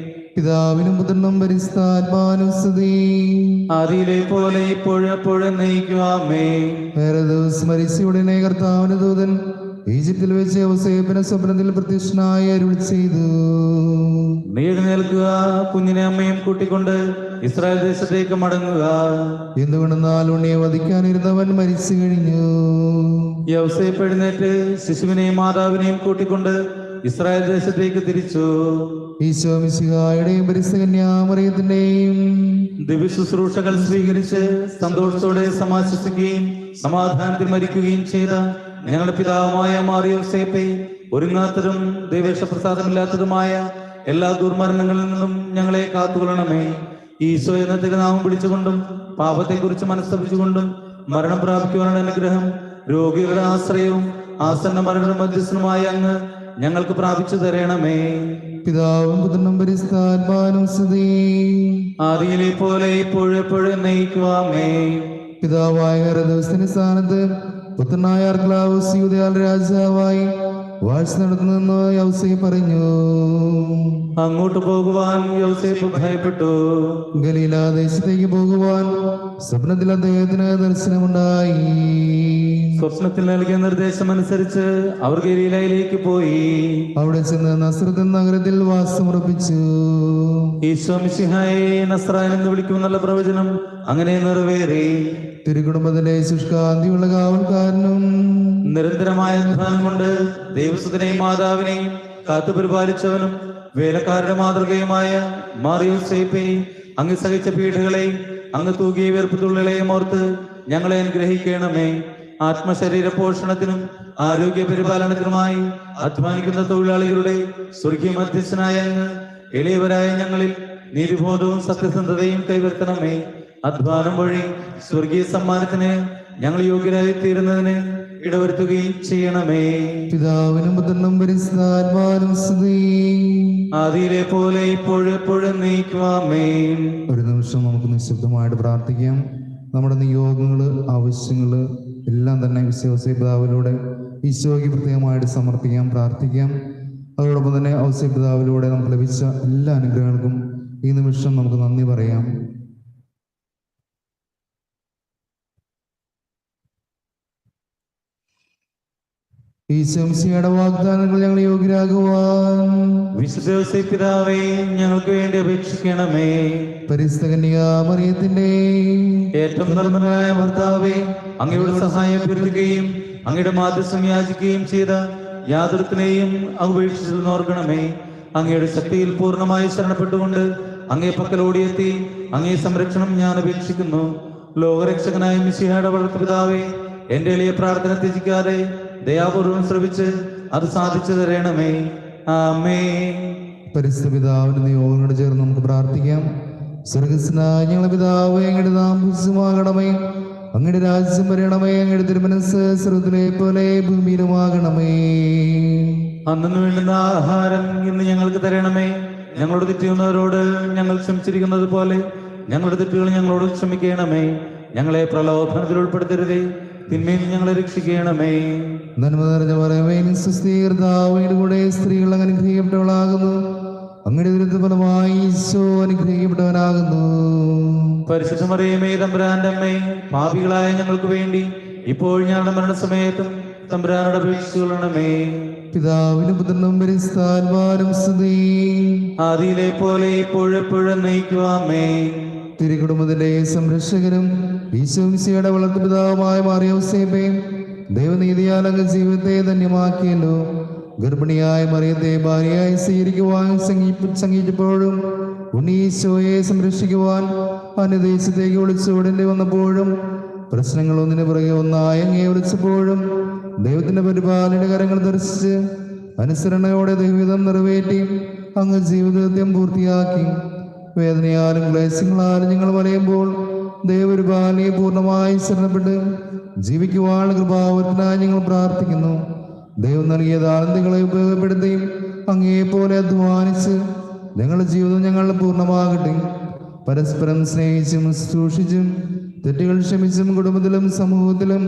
പിതാവിനും പുത്രനും പരിശുദ്ധാത്മാവിനും സ്തുതി. ആദിയിലെ പോലെ ഇപ്പോഴെപ്പോഴും നയിക്കുവാമേ. വേറെ ദിവസം മരിച്ച ഉടനെ കർത്താവിന്റെ ദൂതൻ ഈജിപ്തിൽ വെച്ച് യോസേഫിനെ സ്വപ്നത്തിൽ പ്രത്യക്ഷനായി അരുളി ചെയ്തു, നീ എഴുന്നേൽക്കുക, കുഞ്ഞിനെ അമ്മയും കൂട്ടിക്കൊണ്ട് ഇസ്രായേൽ ദേശത്തേക്ക് മടങ്ങുക. എന്തുകൊണ്ടെന്നാൽ ഉണ്ണിയെ വധിക്കാനിരുന്നവൻ മരിച്ചു കഴിഞ്ഞു. യോസേഫ് എഴുന്നേറ്റ് ശിശുവിനെയും മാതാവിനെയും കൂട്ടിക്കൊണ്ട് ഇസ്രായേൽ ദേശത്തേക്ക് തിരിച്ചു. ഈശോ മിശിഹായുടെയും പരിശുദ്ധ കന്യാമറിയത്തിന്റെയും ദിവ്യശുശ്രൂഷകൾ സ്വീകരിച്ച് സന്തോഷത്തോടെ സമാശ്വസിക്കുകയും സമാധാനത്തിൽ മരിക്കുകയും ചെയ്ത ഞങ്ങളുടെ പിതാവുമായ മാറിയ യോസേപ്പേ, ഒരുങ്ങാത്തതും ദൈവേഷ്ടപ്രസാദമില്ലാത്തതുമായ എല്ലാ ദുർമരണങ്ങളിൽ നിന്നും ഞങ്ങളെ കാത്തുകൊള്ളണമേ. ഈശോ എന്ന തിരുനാമം വിളിച്ചുകൊണ്ടും പാപത്തെക്കുറിച്ച് മനസ്തപിച്ചുകൊണ്ടും മരണം പ്രാപിക്കുവാനുള്ള അനുഗ്രഹം രോഗികളുടെ ആശ്രയവും ആസന്ന മരണ മധ്യസ്ഥനുമായ അങ്ങ് ഞങ്ങൾക്ക് പ്രാപിച്ചു തരണമേ. പിതാവും പുത്രനും പരിശുദ്ധാത്മാവിനും സ്തുതി. ആദിയിലെ പോലെ ഇപ്പോഴെപ്പോഴും നയിക്കുവാമേ. പിതാവായ ഹെരോദോസിന്റെ സ്ഥാനത്ത് പുത്രനായ അർക്ലാവോസ് യൂദയാ രാജാവായി വാഴ്ച നടത്തുന്നെന്ന് യൗസേപ്പ് പറഞ്ഞു. അങ്ങോട്ട് പോകുവാൻ യോസേഫ് ഭയപ്പെട്ടു. ഗലീല ദേശത്തേക്ക് പോകുവാൻ സ്വപ്നത്തിൽ അദ്ദേഹത്തിന് ദർശനമുണ്ടായി. സ്വപ്നത്തിൽ നൽകിയ നിർദ്ദേശമനുസരിച്ച് അവർ ഗലീലയിലേക്ക് പോയി. അവിടെ ചെന്ന് നസ്രത്ത് നഗരത്തിൽ വാസമുറപ്പിച്ചു. ഈശോ മിശിഹായെ നസ്രായൻ എന്ന് വിളിക്കുമെന്നുള്ള പ്രവചനം അങ്ങനെ നിറവേറി. തിരുകുടുംബത്തിലെ ശുഷ്കാന്തിയുള്ള കാവൽക്കാരനും നിരന്തരമായ അധ്വാനം കൊണ്ട് ദൈവസുതനെയും മാതാവിനെയും കാത്തുപരിപാലിച്ചവനും വേലക്കാരുടെ മാതൃകയുമായ മാറിയോസേപ്പെ, അങ്ങ് സഹിച്ച പീഡകളെയും അങ്ങ് തൂകിയ വെറുപ്പുതുള്ളികളെയും ഓർത്ത് ഞങ്ങളെ അനുഗ്രഹിക്കണമേ. ആത്മശരീര പോഷണത്തിനും ആരോഗ്യ പരിപാലനത്തിനുമായി അധ്വാനിക്കുന്ന തൊഴിലാളികളുടെ സ്വർഗീയ മധ്യസ്ഥനായ അങ്ങ് എളിയവരായ ഞങ്ങളിൽ നീതിബോധവും സത്യസന്ധതയും കൈവരുത്തണമേ. അധ്വാനം വഴി സ്വർഗീയ സമ്മാനത്തിന് ഞങ്ങൾ യോഗ്യരായി തീരുന്നതിന് ഇടവരുത്തുകയും ചെയ്യണമേ. പിതാവിനും പുത്രനും പരിശുദ്ധാത്മാവിനും സ്തുതി. ആദിയിലെ പോലെ ഇപ്പോഴെപ്പോഴും നീക്കുവാമേൻ. ഒരു നിമിഷം നമുക്ക് നിശബ്ദമായിട്ട് പ്രാർത്ഥിക്കാം. നമ്മുടെ നിയോഗങ്ങള്, ആവശ്യങ്ങള് എല്ലാം തന്നെ ഔസേപ്പ് പിതാവിലൂടെ ഈശോയ്ക്ക് പ്രത്യേകമായിട്ട് സമർപ്പിക്കാം, പ്രാർത്ഥിക്കാം. അതോടൊപ്പം തന്നെ ഔസേപ്പ് പിതാവിലൂടെ നമുക്ക് ലഭിച്ച എല്ലാ അനുഗ്രഹങ്ങൾക്കും ഈ നിമിഷം നമുക്ക് നന്ദി പറയാം. ഈശോയുടെ വാഗ്ദാനങ്ങൾ ഞങ്ങൾ യോഗ്യരാകുവാൻ വിശുദ്ധ ഔസേപ്പ് പിതാവേ, ഞങ്ങൾക്ക് വേണ്ടി അപേക്ഷിക്കണമേ. പരിശുദ്ധ കന്യകാമറിയത്തിന്റെ ഏറ്റവും നിർമ്മലനായ ഭർത്താവേ, അങ്ങയുടെ സഹായം അഭ്യർത്ഥിക്കുകയും അങ്ങയുടെ മാധ്യസ്ഥം യാചിക്കുകയും ചെയ്ത യാതൊരുത്തിനെയും ഉപേക്ഷിച്ചു നോർക്കണമേ. അങ്ങയുടെ ശക്തിയിൽ പൂർണ്ണമായി ശരണപ്പെട്ടുകൊണ്ട് അങ്ങേ പക്കലോടിയെത്തി അങ്ങേ സംരക്ഷണം ഞാൻ അപേക്ഷിക്കുന്നു. ലോകരക്ഷകനായ മിശിഹായുടെ വളർത്തുപിതാവേ, എന്റെ എളിയ പ്രാർത്ഥന ത്യജിക്കാതെ ദയാപൂർവം ശ്രമിച്ച് അത് സാധിച്ചു തരണമേ. ആമേൻ. പരിശുദ്ധ പിതാവിന്റെ നിയോഗങ്ങളോട് ചേർന്ന് നമുക്ക് പ്രാർത്ഥിക്കാം. സ്വർഗസ്നായ ഞങ്ങളുടെ പിതാവേ, അങ്ങയുടെ നാമം പൂജിതമാകണമേ. അങ്ങയുടെ രാജ്യം വരണമേ. അങ്ങയുടെ തിരുമനസ്സ് സ്വർഗ്ഗത്തിലെ പോലെ ഭൂമിയിലുമാകണമേ. അന്നു വേണ്ടുന്ന ആഹാരം ഇന്ന് ഞങ്ങൾക്ക് തരണമേ. ഞങ്ങളോട് തെറ്റുന്നവരോട് ഞങ്ങൾ ക്ഷമിച്ചിരിക്കുന്നത് പോലെ ഞങ്ങളുടെ തെറ്റുകൾ ഞങ്ങളോട് ക്ഷമിക്കണമേ. ഞങ്ങളെ പ്രലോഭനത്തിൽ ഉൾപ്പെടുത്തരുതേ, തിന്മയിൽ ഞങ്ങളെ രക്ഷിക്കണമേ. നന്മ നിറഞ്ഞ പറയുമേ, സുസ്ഥീർത്താവയുടെ കൂടെ സ്ത്രീകൾ അനുഗ്രഹിക്കപ്പെട്ടവളാകുന്നു. അങ്ങയുടെ ദുരിതഫലമായി ഈശോ അനുഗ്രഹിക്കപ്പെട്ടവനാകുന്നു. പരിശുദ്ധ മറിയമേ, തമ്പുരാന്റെ അമ്മേ, പാപികളായ ഞങ്ങൾക്ക് വേണ്ടി ഇപ്പോൾ ഞങ്ങളുടെ മരണസമയത്തും തമ്പുരാനോട് അപേക്ഷിച്ചുകൊള്ളണമേ. പിതാവിനും പുത്രനും പരിശുദ്ധാത്മാവിനും സ്തുതി. ആദിയിലെ പോലെ ഇപ്പോഴെപ്പോഴും നയിക്കുവാമേ. തിരുകുടുംബത്തിന്റെ സംരക്ഷകനും ഈശോയുടെ വളർത്തുപിതാവുമായ മാറിയോസേപ്പേ, ദൈവനീതിയാൽ അങ്ങ് ജീവിതത്തെ ധന്യമാക്കിയല്ലോ. ഗർഭിണിയായ മറിയത്തെ ഭാര്യയായി സ്വീകരിക്കുവാൻ സംഗീതപ്പോഴും ഉണ്ണീശോയെ സംരക്ഷിക്കുവാൻ അന്യദേശത്തേക്ക് വിളിച്ചുവിടേണ്ടി വന്നപ്പോഴും പ്രശ്നങ്ങൾ ഒന്നിനു പുറകെ ഒന്നായി അങ്ങേ വിളിച്ചപ്പോഴും ദൈവത്തിന്റെ പരിപാലനയുടെ കരങ്ങൾ ദർശിച്ച് അനുസരണയോടെ ദൈവഹിതം നിറവേറ്റി അങ്ങ് ജീവിതത്യം പൂർത്തിയാക്കി. വേദനയാലും ക്ലേശങ്ങളാലും ഞങ്ങൾ വലയുമ്പോൾ ദൈവപരിപാലനയെ പൂർണ്ണമായി ശരണപ്പെട്ട് ജീവിക്കുവാൻ കൃപാവരത്തിനായി ഞങ്ങൾ പ്രാർത്ഥിക്കുന്നു. ദൈവം നൽകിയ താലന്തുകളെ ഉപയോഗപ്പെടുത്തി അങ്ങേപോലെ അധ്വാനിച്ച് ഞങ്ങളുടെ ജീവിതം ഞങ്ങളുടെ പൂർണ്ണമാകട്ടെ. പരസ്പരം സ്നേഹിച്ചും സൂക്ഷിച്ചും തെറ്റുകൾ ക്ഷമിച്ചും കുടുംബത്തിലും സമൂഹത്തിലും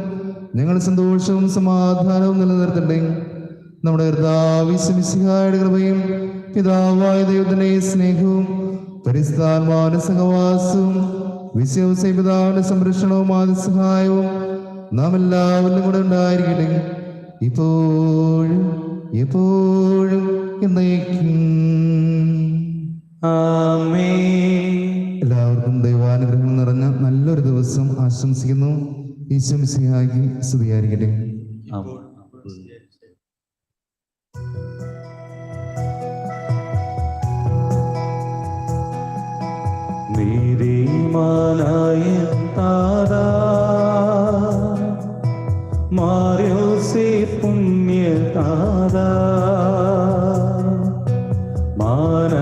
ഞങ്ങൾ സന്തോഷവും സമാധാനവും നിലനിർത്തട്ടെ. നമ്മുടെ കർത്താവ് മിശിഹായുടെ കൃപയും പിതാവായ ദൈവത്തിന്റെ സ്നേഹവും പരിശുദ്ധാത്മാവിന്റെ സഹവാസവും വിശ്വസ പിതാവിന്റെ സംരക്ഷണവും ആദ്യ സഹായവും നാം എല്ലാവരിലും കൂടെ ഉണ്ടായിരിക്കട്ടെ, ഇപ്പോഴും എപ്പോഴും എന്നേക്കും. ആമേൻ. എല്ലാവർക്കും ദൈവാനുഗ്രഹങ്ങൾ നിറഞ്ഞ നല്ലൊരു ദിവസം ആശംസിക്കുന്നു. ഈശോ മിശിഹായ്ക്ക് സ്തുതിയായിരിക്കട്ടെ. मेरे मानाय तारा मार्यो से पुण्य तारा मानवराधरवा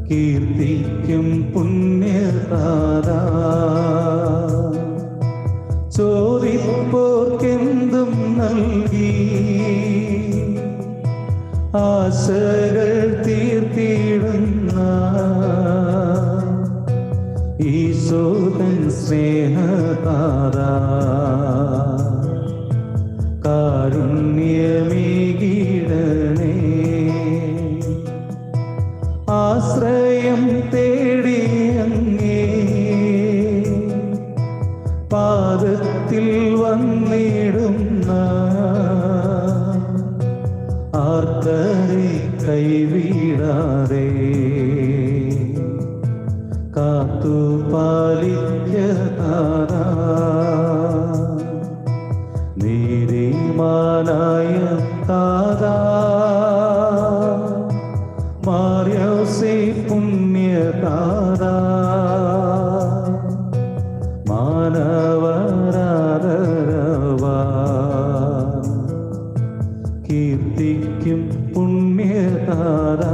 कीर्तिക്കും പുണ്യ താരാ ചോദിപ്പോർക്കെന്തും നൽകി ആശകൾ തീർത്തിടുന്ന ഈശോതൻ സ്നേഹതാരാ തേടി അങ്ങേ പാദത്തിൽ വന്നിടുന്ന ആർത്തരെ കൈവിടാതെ കാത്തു പാലിക്കതാരാ നീതിമാനായ താരാ മാർയോസേ പുണ്യതാരാ മാനവരാദരവാ കീർത്തിക്കും പുണ്യതാരാ